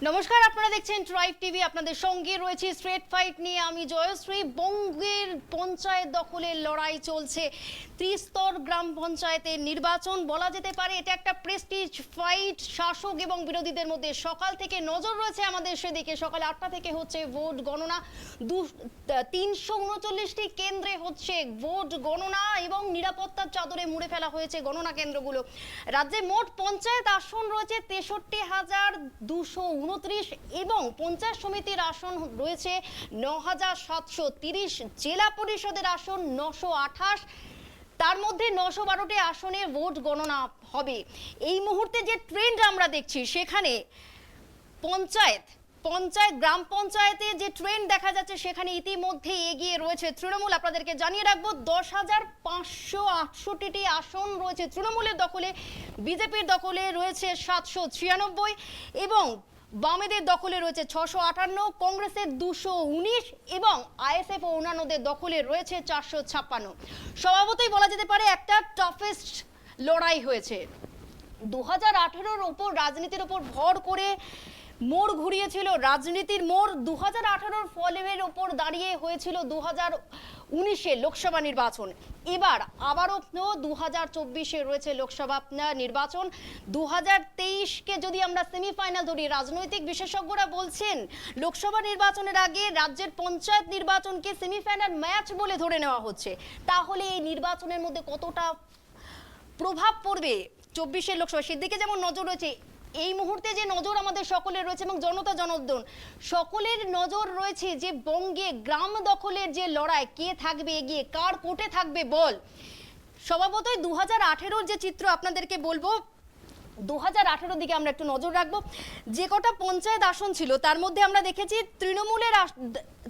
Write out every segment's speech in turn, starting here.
নমস্কার, আপনারা দেখছেন ট্রাইব টিভি। আপনাদের সঙ্গে রয়েছে স্ট্রেট ফাইট নিয়ে আমি জয়শ্রী। বঙ্গের পঞ্চায়েত দখলের লড়াই চলছে। ত্রিস্তর গ্রাম পঞ্চায়েতের নির্বাচন বলা যেতে পারে এটা একটা প্রেস্টিজ ফাইট শাসক এবং বিরোধীদের মধ্যে। সকাল থেকে নজর রয়েছে আমাদের সেদিকে। সকাল 8টা থেকে হচ্ছে ভোট গণনা। 339টি কেন্দ্রে হচ্ছে ভোট গণনা এবং নিরাপত্তার চাদরে মুড়ে ফেলা হয়েছে গণনা কেন্দ্রগুলো। রাজ্যে মোট পঞ্চায়েত আসন রয়েছে 63,229 এবং পঞ্চায়েত সমিতির আসন রয়েছে 9,730। জেলা পরিষদের আসন 928। তার মধ্যে 912টি আসনে ভোট গণনা হবে। এই মুহূর্তে যে ট্রেন্ড আমরা দেখছি সেখানে গ্রাম পঞ্চায়েতে যে ট্রেন্ড দেখা যাচ্ছে সেখানে ইতিমধ্যে এগিয়ে রয়েছে তৃণমূল। আপনাদেরকে জানিয়ে রাখবো 10,568টি আসন রয়েছে তৃণমূলের দখলে, বিজেপির দখলে রয়েছে 796 এবং বামেদের দখলে রয়েছে 658, কংগ্রেসের 219 এবং আইএসএফ ও অন্যান্যদের দখলে রয়েছে 456। স্বভাবতই বলা যেতে পারে একটা টাফেস্ট লড়াই হয়েছে। 2018-র ওপর রাজনীতির ওপর ভর করে মোড় ঘুরিয়েছিল রাজনীতির মোড়। 2018-র ফলের ওপর দাঁড়িয়ে হয়েছিল 2019-এ লোকসভা নির্বাচন। এবার আবারও 2024-এ রয়েছে লোকসভা নির্বাচন। 2023-কে যদি আমরা সেমিফাইনাল ধরি, রাজনৈতিক বিশেষজ্ঞরা বলছেন লোকসভা নির্বাচনের আগে রাজ্যের পঞ্চায়েত নির্বাচনকে সেমিফাইনাল ম্যাচ বলে ধরে নেওয়া হচ্ছে। তাহলে এই নির্বাচনের মধ্যে কতটা প্রভাব পড়বে 24-এর লোকসভা, সেদিকে যেমন নজর রয়েছে, এই মুহূর্তে যে নজর আমাদের সকলের রয়েছে এবং জনতা জনার্দন সকলের নজর রয়েছে যে বঙ্গে গ্রাম দখলের যে লড়াই, কে থাকবে এগিয়ে, কার কোটে থাকবে বল। স্বভাবতই 2018-র যে চিত্র আপনাদেরকে বলবো, 2018-র দিকে আমরা একটু নজর রাখবো। যে কটা পঞ্চায়েত আসন ছিল তার মধ্যে আমরা দেখেছি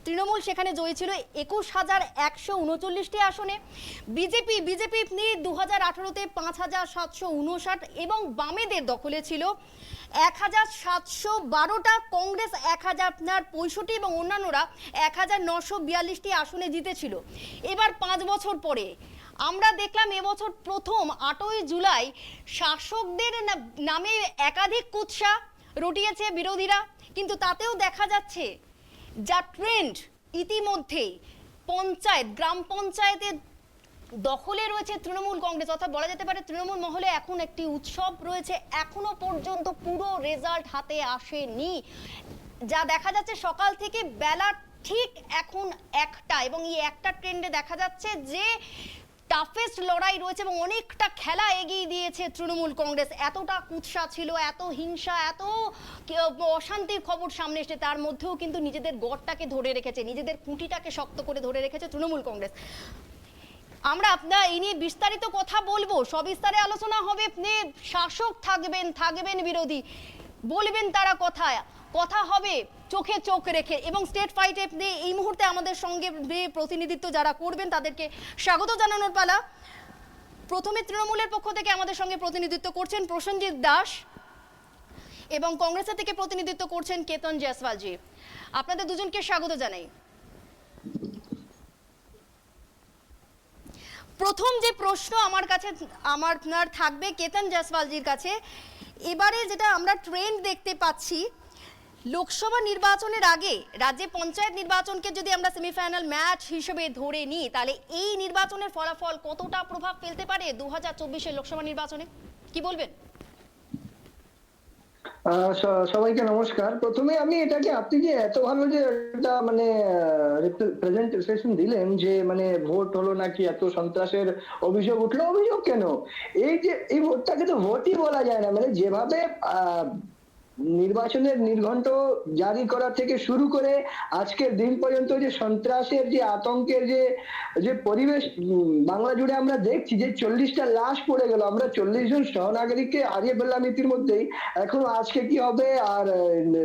তৃণমূল সেখানে জয়ী ছিল 21,139টি আসনে। বিজেপি 2018-তে 5,759 এবং বামেদের দখলে ছিল 1,712টা, কংগ্রেস 1,065 এবং অন্যান্যরা 1,942টি আসনে জিতেছিল। এবার 5 বছর পরে আমরা দেখলাম এবছর প্রথম 8ই জুলাই শাসকদের নামে একাধিক কুৎসা রটিয়েছে বিরোধীরা, কিন্তু তাতেও দেখা যাচ্ছে যা ট্রেন্ড ইতিমধ্যেই গ্রাম পঞ্চায়েতের দখলে রয়েছে তৃণমূল কংগ্রেস। অর্থাৎ বলা যেতে পারে তৃণমূল মহলে এখন একটি উৎসব রয়েছে। এখনো পর্যন্ত পুরো রেজাল্ট হাতে আসেনি। যা দেখা যাচ্ছে সকাল থেকে বেলা ঠিক এখন একটা, এবং এই একটা ট্রেন্ডে দেখা যাচ্ছে যে টাফেস্ট লড়াই রয়েছে এবং অনেকটা খেলা এগিয়ে দিয়েছে তৃণমূল কংগ্রেস। এতটা কুৎসা ছিল, এত হিংসা, এত অশান্তির খবর সামনে এসেছে, তার মধ্যেও কিন্তু নিজেদের গড়টাকে ধরে রেখেছে, নিজেদের খুঁটিটাকে শক্ত করে ধরে রেখেছে তৃণমূল কংগ্রেস। আমরা এই নিয়ে বিস্তারিত কথা বলবো, সবিস্তারে আলোচনা হবে। শাসক থাকবেন বিরোধী, বলবেন তারা কথা হবে চোখে চোখ রেখে। এবং স্টেট ফাইটে এই মুহূর্তে আমাদের সঙ্গে প্রতিনিধিত্ব যারা করবেন তাদেরকে স্বাগত জানানোর পালা। প্রথমে তৃণমূলের পক্ষ থেকে আমাদের সঙ্গে প্রতিনিধিত্ব করছেন প্রসেনজিৎ দাস এবং কংগ্রেসের থেকে প্রতিনিধিত্ব করছেন কেতন জয়সওয়ালজি। আপনাদের দুজনকে স্বাগত জানাই। প্রথম যে প্রশ্ন আমার থাকবে কেতন জয়সওয়ালজির কাছে। এবারে যেটা আমরা ট্রেন্ড দেখতে পাচ্ছি, লোকসভা নির্বাচনের আগে রাজ্যে পঞ্চায়েত নির্বাচনকে যদি আমরা সেমিফাইনাল ম্যাচ হিসেবে ধরে নিই, তাহলে এই নির্বাচনের ফলাফল কতটা প্রভাব ফেলতে পারে 2024-এর লোকসভা নির্বাচনে, কি বলবেন? সবাইকে নমস্কার। প্রথমে আমি এটাকে, আপনি যে এত ভালো যে একটা মানে প্রেজেন্টেশন দিলেন যে মানে ভোট হলো নাকি, এত সন্ত্রাসের অভিযোগ উঠলো, অভিযোগ কেন, এই যে এই ভোটটাকে তো ভোটই বলা যায় না। মানে যেভাবে নির্বাচনের নির্ঘণ্ট জারি করা থেকে শুরু করে আজকের দিন পর্যন্ত যে সন্ত্রাসের যে আতঙ্কের যে পরিবেশ বাংলা জুড়ে আমরা দেখছি, যে 40টা লাশ পড়ে গেল, আমরা 40 জন সহনাগরিককে হারিয়ে ফেললাম ইতিমধ্যেই। এখন আজকে কি হবে আর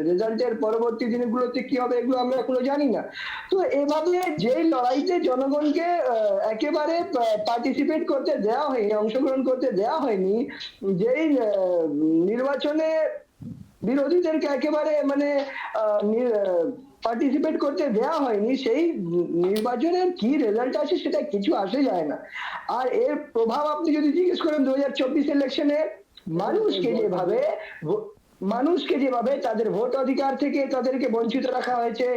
রেজাল্টের পরবর্তী দিনগুলোতে কি হবে এগুলো আমরা এখনো জানি না। তো এভাবে যেই লড়াইতে জনগণকে একেবারে পার্টিসিপেট করতে দেওয়া হয়নি, অংশগ্রহণ করতে দেওয়া হয়নি, যেই নির্বাচনে বিরোধীদেরকে একেবারে মানে পার্টিসিপেট করতে দেওয়া হয়নি, সেই নির্বাচনের কি রেজাল্ট আসে সেটা কিছু আসে যায় না। আর এর প্রভাব আপনি যদি জিজ্ঞেস করেন 2024 ইলেকশনে মানুষকে যেভাবে মানুষকে যেভাবে তাদের ভোট অধিকার থেকে তাদেরকে বঞ্চিত রাখা হয়েছে,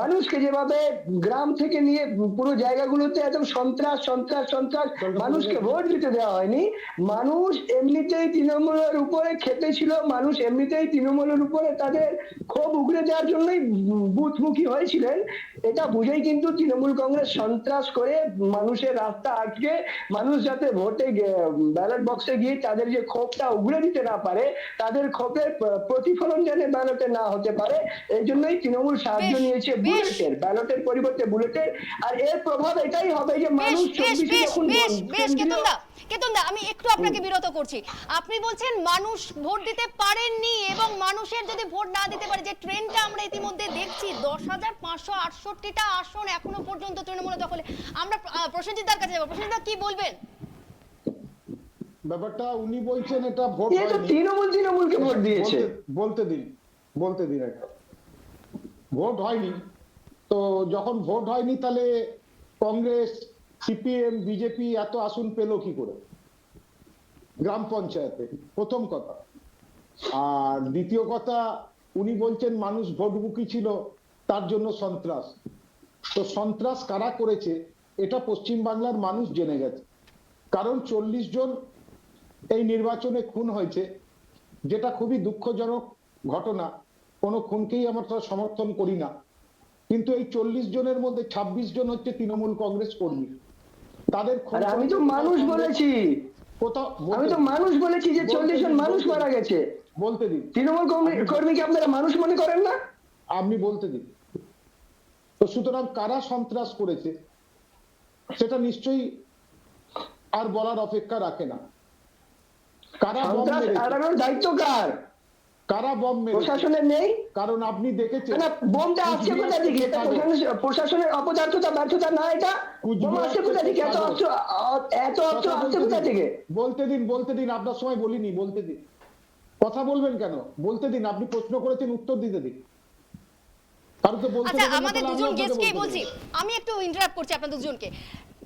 মানুষকে যেভাবে গ্রাম থেকে নিয়ে পুরো জায়গাগুলোতে একদম সন্ত্রাস সন্ত্রাস সন্ত্রাস, মানুষকে ভোট দিতে দেওয়া হয়নি। মানুষ এমনিতেই তৃণমূলের উপরে খেপেছিল, মানুষ এমনিতেই তৃণমূলের উপরে তাদের ক্ষোভ উগরে দেওয়ার জন্যই বুথমুখী হয়েছিলেন। এটা বুঝেই কিন্তু তৃণমূল কংগ্রেস সন্ত্রাস করে মানুষের রাস্তা আটকে, মানুষ যাতে ভোটে ব্যালট বক্সে গিয়ে তাদের যে ক্ষোভটা উগরে দিতে না পারে, তাদের ক্ষোভের প্রতিফলন যেন ব্যালটে না হতে পারে, এই জন্যই তৃণমূল সাহায্য নিয়েছে বুলেটের, ব্যালটের পরিবর্তে বুলেটের। আর এর প্রভাব এটাই হবে যে মানুষ কেতনদা, আমি একটু আপনাকে বিরত করছি। আপনি বলছেন মানুষ ভোট দিতে পারেননি, এবং মানুষের যদি ভোট না দিতে পারে, যে ট্রেনটা আমরা ইতিমধ্যে দেখছি 10,568টা আসন এখনো পর্যন্ত তৃণমূলের দখলে। আমরা প্রসেনজিৎদার কাছে যাবো। প্রসেনজিৎদা, কি বলবেন? ব্যাপারটা উনি বলছেন এটা ভোট হয়নি, তৃণমূলকে ভোট দিয়েছে। বলতে দিন একটা ভোট হয়নি। তো যখন ভোট হয়নি তাহলে কংগ্রেস, সিপিএম, বিজেপি এত আসন পেল কি করে গ্রাম পঞ্চায়েতে? প্রথম কথা। আর দ্বিতীয় কথা, উনি বলছেন মানুষ ভোটমুখী ছিল তার জন্য সন্ত্রাস। তো সন্ত্রাস কারা করেছে এটা পশ্চিম বাংলার মানুষ জেনে গেছে। কারণ 40 জন এই নির্বাচনে খুন হয়েছে, যেটা খুবই দুঃখজনক ঘটনা। কোনো খুনকেই আমরা সমর্থন করি না, কিন্তু এই 40 জনের মধ্যে 26 জন হচ্ছে তৃণমূল কংগ্রেস কর্মী। তাদের আমি তো মানুষ বলেছি, যে 40 জন মানুষ মারা গেছে। বলতে দিন। তৃণমূল কর্মীকে আপনারা মানুষ মনে করেন না? আপনি বলতে দিন। তো সুতরাং কারা সন্ত্রাস করেছে সেটা নিশ্চয়ই আর বলার অপেক্ষা রাখে না। কারা বম মেরেছে, দায়িত্ব কার? কারা বম মেরেছে প্রশাসনের নেই? কারণ আপনি দেখেছেন না, বোমটা আসছে কোথা থেকে? এটা প্রশাসনের অপদার্থতা, ব্যর্থতা না? এটা বোম আসছে কোথা থেকে? এত অস্ত্র আসছে কোথা থেকে? বলতে দিন আপনার সময় বলিনি, বলতে দিন। কথা বলবেন কেন? বলতে দিন। আপনি প্রশ্ন করেছেন, উত্তর দিতে দিন। আচ্ছা, আমাদের দুজন গেস্টকেই বলছি, আমি একটু ইন্টারাপ্ট করছি আপনাদের দুজনকে।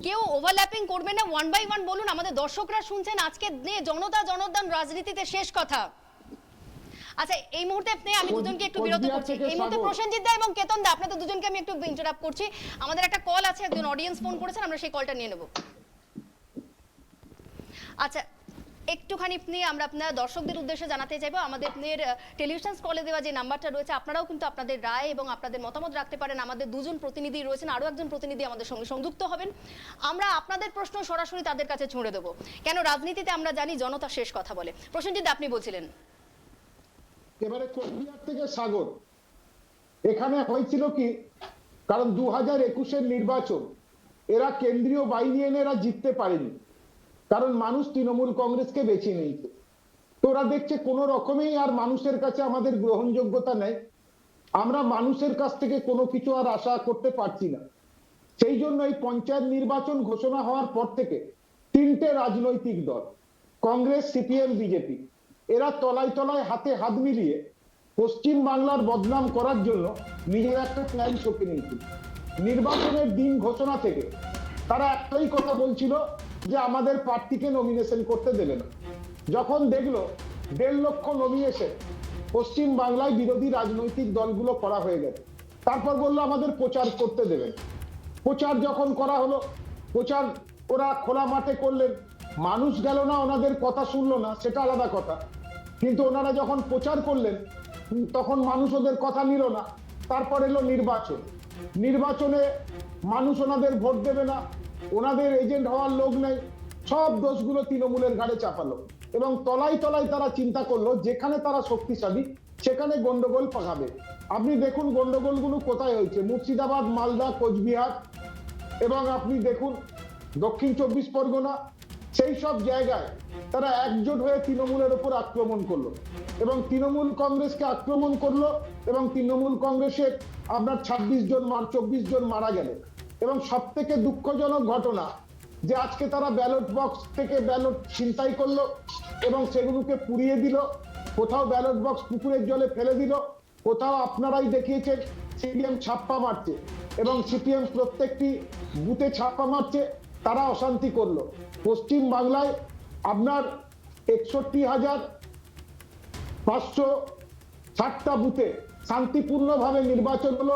কেউ ওভারল্যাপিং করবে না, ওয়ান বাই ওয়ান বলুন। আমাদের দর্শকরা শুনছেন আজকে জনতা জনার্দন রাজনীতিতে শেষ কথা। আচ্ছা, এই মুহূর্তে আমি দুজনকে একটু বিরত করছি। এই মুহূর্তে প্রসেনজিৎ দা এবং কেতন দা, আপনাদের দুজনকে আমি একটু ইন্টারাপ্ট করছি। আমাদের একটা কল আছে, একজন অডিয়েন্স ফোন করেছেন, আমরা সেই কলটা নিয়ে নেব। আচ্ছা, একটুখানি আমরা আপনার দর্শকদের উদ্দেশ্যে জানাতে চাইবো, আমাদের টেলিভিশন স্ক্রলে দেওয়া যে নাম্বারটা রয়েছে, আপনারাও কিন্তু আপনাদের রায় এবং আপনাদের মতামত রাখতে পারেন। আমাদের দুজন প্রতিনিধি রয়েছেন, আরো একজন প্রতিনিধি আমাদের সঙ্গে সংযুক্ত হবেন। আমরা আপনাদের প্রশ্ন সরাসরি তাদের কাছে ছুঁড়ে দেবো। কেন রাজনীতিতে আমরা জানি জনতা শেষ কথা বলে। প্রসেনজিৎ, আপনি বলছিলেন। এবারে কোচবিহার থেকে সাগর, এখানে হয়েছিল কি, কারণ 2021-এর নির্বাচন এরা কেন্দ্রীয় বাহিনী এনে এরা জিততে পারেনি, কারণ মানুষ তৃণমূল কংগ্রেসকে বেছে নিয়েছে। তো ওরা দেখছে কোনো রকমেই আর মানুষের কাছে আমাদের গ্রহণযোগ্যতা নেই, আমরা মানুষের কাছ থেকে কোনো কিছু আর আশা করতে পারছি না। সেই জন্য এই পঞ্চায়েত নির্বাচন ঘোষণা হওয়ার পর থেকে 3টে রাজনৈতিক দল, কংগ্রেস, সিপিএম, বিজেপি, এরা তলায় তলায় হাতে হাত মিলিয়ে পশ্চিম বাংলার বদনাম করার জন্য নিজের একটা প্ল্যান শোকে নিয়েছিল। নির্বাচনের দিন ঘোষণা থেকে তারা একটাই কথা বলছিল যে আমাদের প্রার্থীকে নমিনেশন করতে দেবে না। যখন দেখলো 1.5 লক্ষ নমিনেশন পশ্চিম বাংলায় বিরোধী রাজনৈতিক দলগুলো করা হয়ে গেছে, তারপর বললো আমাদের প্রচার করতে দেবেন। প্রচার যখন করা হলো, প্রচার ওরা খোলা মাঠে করলেন, মানুষ গেল না, ওনাদের কথা শুনলো না, সেটা আলাদা কথা। কিন্তু ওনারা যখন প্রচার করলেন তখন মানুষ ওদের কথা নিল না। তারপর এলো নির্বাচন, নির্বাচনে মানুষ ওনাদের ভোট দেবে না, ওনাদের এজেন্ট হওয়ার লোক নেই, সব দোষগুলো তৃণমূলের ঘাড়ে চাপালো। এবং তলায় তলায় তারা চিন্তা করলো যেখানে তারা শক্তিশালী সেখানে গন্ডগোল পাকাবে। আপনি দেখুন গন্ডগোলগুলো কোথায় হয়েছে, মুর্শিদাবাদ, মালদা, কোচবিহার, এবং আপনি দেখুন দক্ষিণ 24 পরগনা, সেই সব জায়গায় তারা একজোট হয়ে তৃণমূলের উপর আক্রমণ করলো এবং তৃণমূল কংগ্রেসকে আক্রমণ করলো, এবং তৃণমূল কংগ্রেসের আপনার 24 জন মারা গেল। এবং সব থেকে দুঃখজনক ঘটনা যে আজকে তারা ব্যালট বক্স থেকে ব্যালট ছিনতাই করলো এবং সেগুলোকে পুড়িয়ে দিল, কোথাও ব্যালট বক্স পুকুরের জলে ফেলে দিল, কোথাও আপনারাই দেখিয়েছেন সিপিএম ছাপ্পা মারছে এবং সিপিএম প্রত্যেকটি বুথে ছাপ্পা মারছে, তারা অশান্তি করলো। পশ্চিম বাংলায় আপনার 61,500 7টা বুথে শান্তিপূর্ণভাবে নির্বাচন হলো,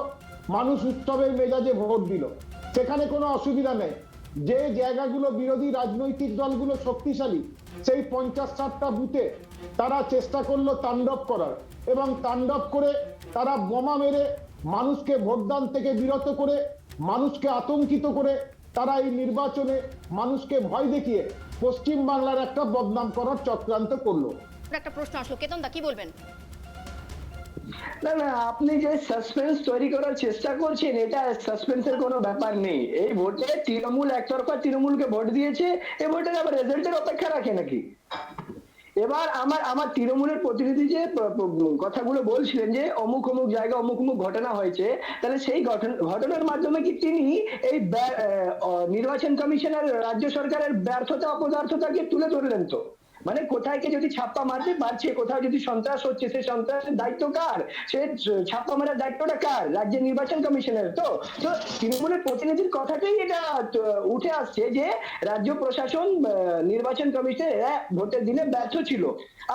মানুষ উৎসবের মেজাজে ভোট দিল, সেখানে কোনো অসুবিধা নেই। যে জায়গাগুলো বিরোধী রাজনৈতিক দলগুলো শক্তিশালী, সেই 50-60টা বুথে তারা চেষ্টা করলো তাণ্ডব করার, এবং তাণ্ডব করে তারা বোমা মেরে মানুষকে ভোটদান থেকে বিরত করে, মানুষকে আতঙ্কিত করে, তারা এই নির্বাচনে মানুষকে ভয় দেখিয়ে পশ্চিম বাংলার একটা বদনাম করার চক্রান্ত করলো। একটা প্রশ্ন আসলো, কেতন দা কি বলবেন? না না, আপনি যে সাসপেন্স তৈরি করার চেষ্টা করছেন, এটা সাসপেন্সের কোনো ব্যাপার নেই। এই ভোটে তৃণমূল একতরফা তৃণমূলকে ভোট দিয়েছে, এই ভোটের আবার রেজাল্টের অপেক্ষা রাখে নাকি? এবার আমার তৃণমূলের প্রতিনিধি যে কথাগুলো বলছিলেন যে অমুক অমুক জায়গা অমুক অমুক ঘটনা হয়েছে, তাহলে সেই ঘটনার মাধ্যমে কি তিনি এই নির্বাচন কমিশনের রাজ্য সরকারের ব্যর্থতা অপদার্থতাকে তুলে ধরলেন? তো মানে কোথায় কে যদি ছাপ্পা মারতে পারছে, কোথাও যদি সন্ত্রাস হচ্ছে, সেই সন্ত্রাসের দায়িত্ব কার? সে ছাপ্পা মারার দায়িত্বটা কার? রাজ্যের নির্বাচন কমিশনের। তো তো তৃণমূলের প্রতিনিধির কথাতেই এটা উঠে আসছে যে রাজ্য প্রশাসন, নির্বাচন কমিশন এরা ভোটের দিনে ব্যর্থ ছিল।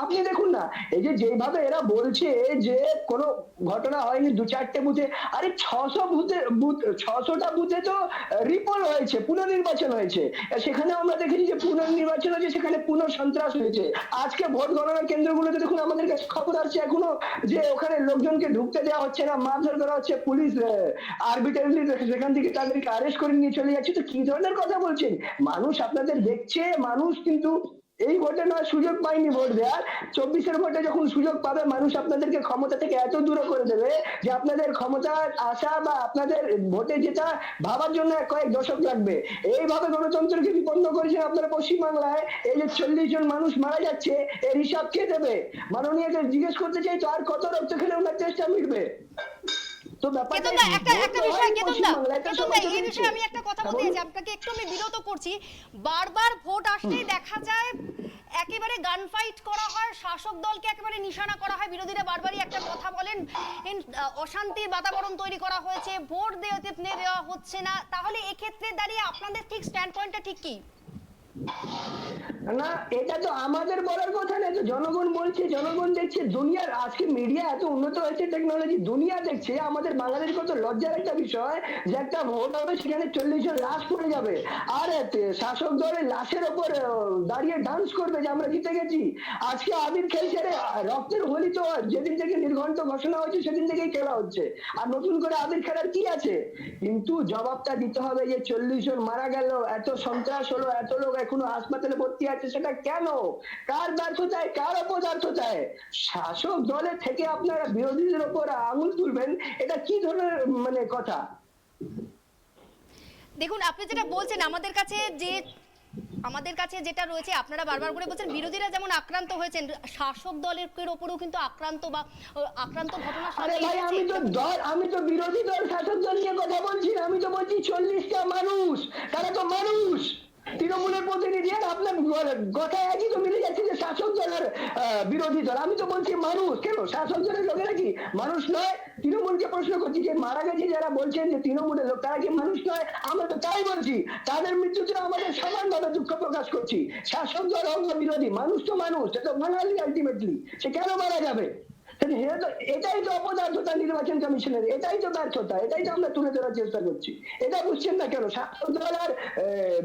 আপনি দেখুন না, এই যে যেভাবে এরা বলছে যে কোনো ঘটনা হয়নি 2-4টে বুথে, আরে 600টা বুথে তো রিপোল হয়েছে, পুনর্নির্বাচন হয়েছে। সেখানে আমরা দেখেছি যে পুনর্নির্বাচন হয়েছে, সেখানে পুনঃসন্ত্রাস হয়েছে। আজকে ভোট গণনা কেন্দ্রগুলোতে দেখুন আমাদের কাছে খবর আসছে এখনো যে ওখানে লোকজনকে ঢুকতে দেওয়া হচ্ছে না, মারধর করা হচ্ছে, পুলিশ আরবিটারিলি সেখান থেকে তাদেরকে অ্যারেস্ট করে নিয়ে চলে যাচ্ছে। তো কি ধরনের কথা বলছেন? মানুষ আপনাদের দেখছে, মানুষ কিন্তু এই ভোটে নয় সুযোগ পায়নি ভোট দেওয়ার, 24-এর ভোটে যখন সুযোগ পাবে মানুষ আপনাদেরকে ক্ষমতা থেকে এত দূরে করে দেবে যে আপনাদের ক্ষমতা আসা বা আপনাদের ভোটে যেটা ভাবার জন্য কয়েক দশক লাগবে। এইভাবে গণতন্ত্রকে বিপন্ন করেছেন আপনারা পশ্চিমবাংলায়। এই যে 40 জন মানুষ মারা যাচ্ছে, এর হিসাব কে দেবে? মাননীয়কে জিজ্ঞেস করতে চাই, তো আর কত রক্ত খেলে ওনার চেষ্টা মিটবে? তো ব্যাপারটা একটা বিষয়, এই বিষয়ে আমি একটা কথা বলতে চাই, আপনাকে একটু আমি বিরত করছি। বারবার ভোট আসলেই দেখা যায় একেবারে গান ফাইট করা হয়, শাসক দলকে একেবারে নিশানা করা হয়, বিরোধীরা বারবারই একটা কথা বলেন, অশান্তির বাতাবরণ তৈরি করা হয়েছে, ভোট দেওয়া হচ্ছে না। তাহলে এক্ষেত্রে দাঁড়িয়ে আপনাদের ঠিক স্ট্যান্ড পয়েন্টটা ঠিক কি? না, এটা তো আমাদের বলার কথা না, তো জনগণ বলছে, জনগণ দেখছে। দুনিয়ার আজকে মিডিয়া এত উন্নত হয়েছে, টেকনোলজি, দুনিয়া দেখছে। আমাদের বাঙালির কত লজ্জার একটা বিষয় যে একটা ভোট হবে, সেখানে 40 জন লাশ পড়ে যাবে, আর শাসক দলের লাশের ওপর দাঁড়িয়ে ডান্স করবে যে আমরা জিতে গেছি। আজকে আবির খেলছে, রক্তের হোলি তো যেদিন থেকে নির্ঘণ্ট ঘোষণা হয়েছে সেদিন থেকেই খেলা হচ্ছে, আর নতুন করে আবির খেলার কি আছে? কিন্তু জবাবটা দিতে হবে যে 40 জন মারা গেল, এত সন্ত্রাস হলো, এত লোক এখনো হাসপাতালে ভর্তি আছে, সেটা কেন? কার ব্যর্থতায়, কার অপদার্থতায়? শাসক দলে থেকে আপনারা বিরোধীদের উপর আঙুল তুলবেন, এটা কি ধরনের মানে কথা? দেখুন, আপনি যেটা বলছেন, আমাদের কাছে যেটা রয়েছে, আপনারা বারবার করে বলছেন বিরোধীরা যেমন আক্রান্ত হয়েছেন, শাসক দলের উপরেও কিন্তু আক্রান্ত ঘটনা সামনে এসেছে। আমি তো বিরোধী দল শাসক দল নিয়ে কথা বলছি না, আমি তো বলছি 40টা মানুষ, তারা তো মানুষ। তৃণমূলের প্রতিনিধি আর আপনার কথায় একই তো মিলে যাচ্ছে যে শাসক দলের বিরোধী দল। আমি তো বলছি মানুষ। কেন শাসক দলের লোকেরা কি মানুষ নয়? তৃণমূলকে প্রশ্ন করছি যে মারা গেছে যারা বলছেন যে তৃণমূলের লোক, তারা কি মানুষ নয়? আমরা তো তাই বলছি, তাদের মৃত্যুতে আমাদের সমানভাবে দুঃখ প্রকাশ করছি। শাসক দল হোক বা বিরোধী, মানুষ তো মানুষ, সে তো বাঙালি আলটিমেটলি, সে কেন মারা যাবে? এটাই তো অপদার্থতা নির্বাচন কমিশনের, এটাই তো ব্যর্থতা, এটাই তো আমরা তুলে ধরার চেষ্টা করছি। এটা বুঝছেন না কেন? শাসক দল আর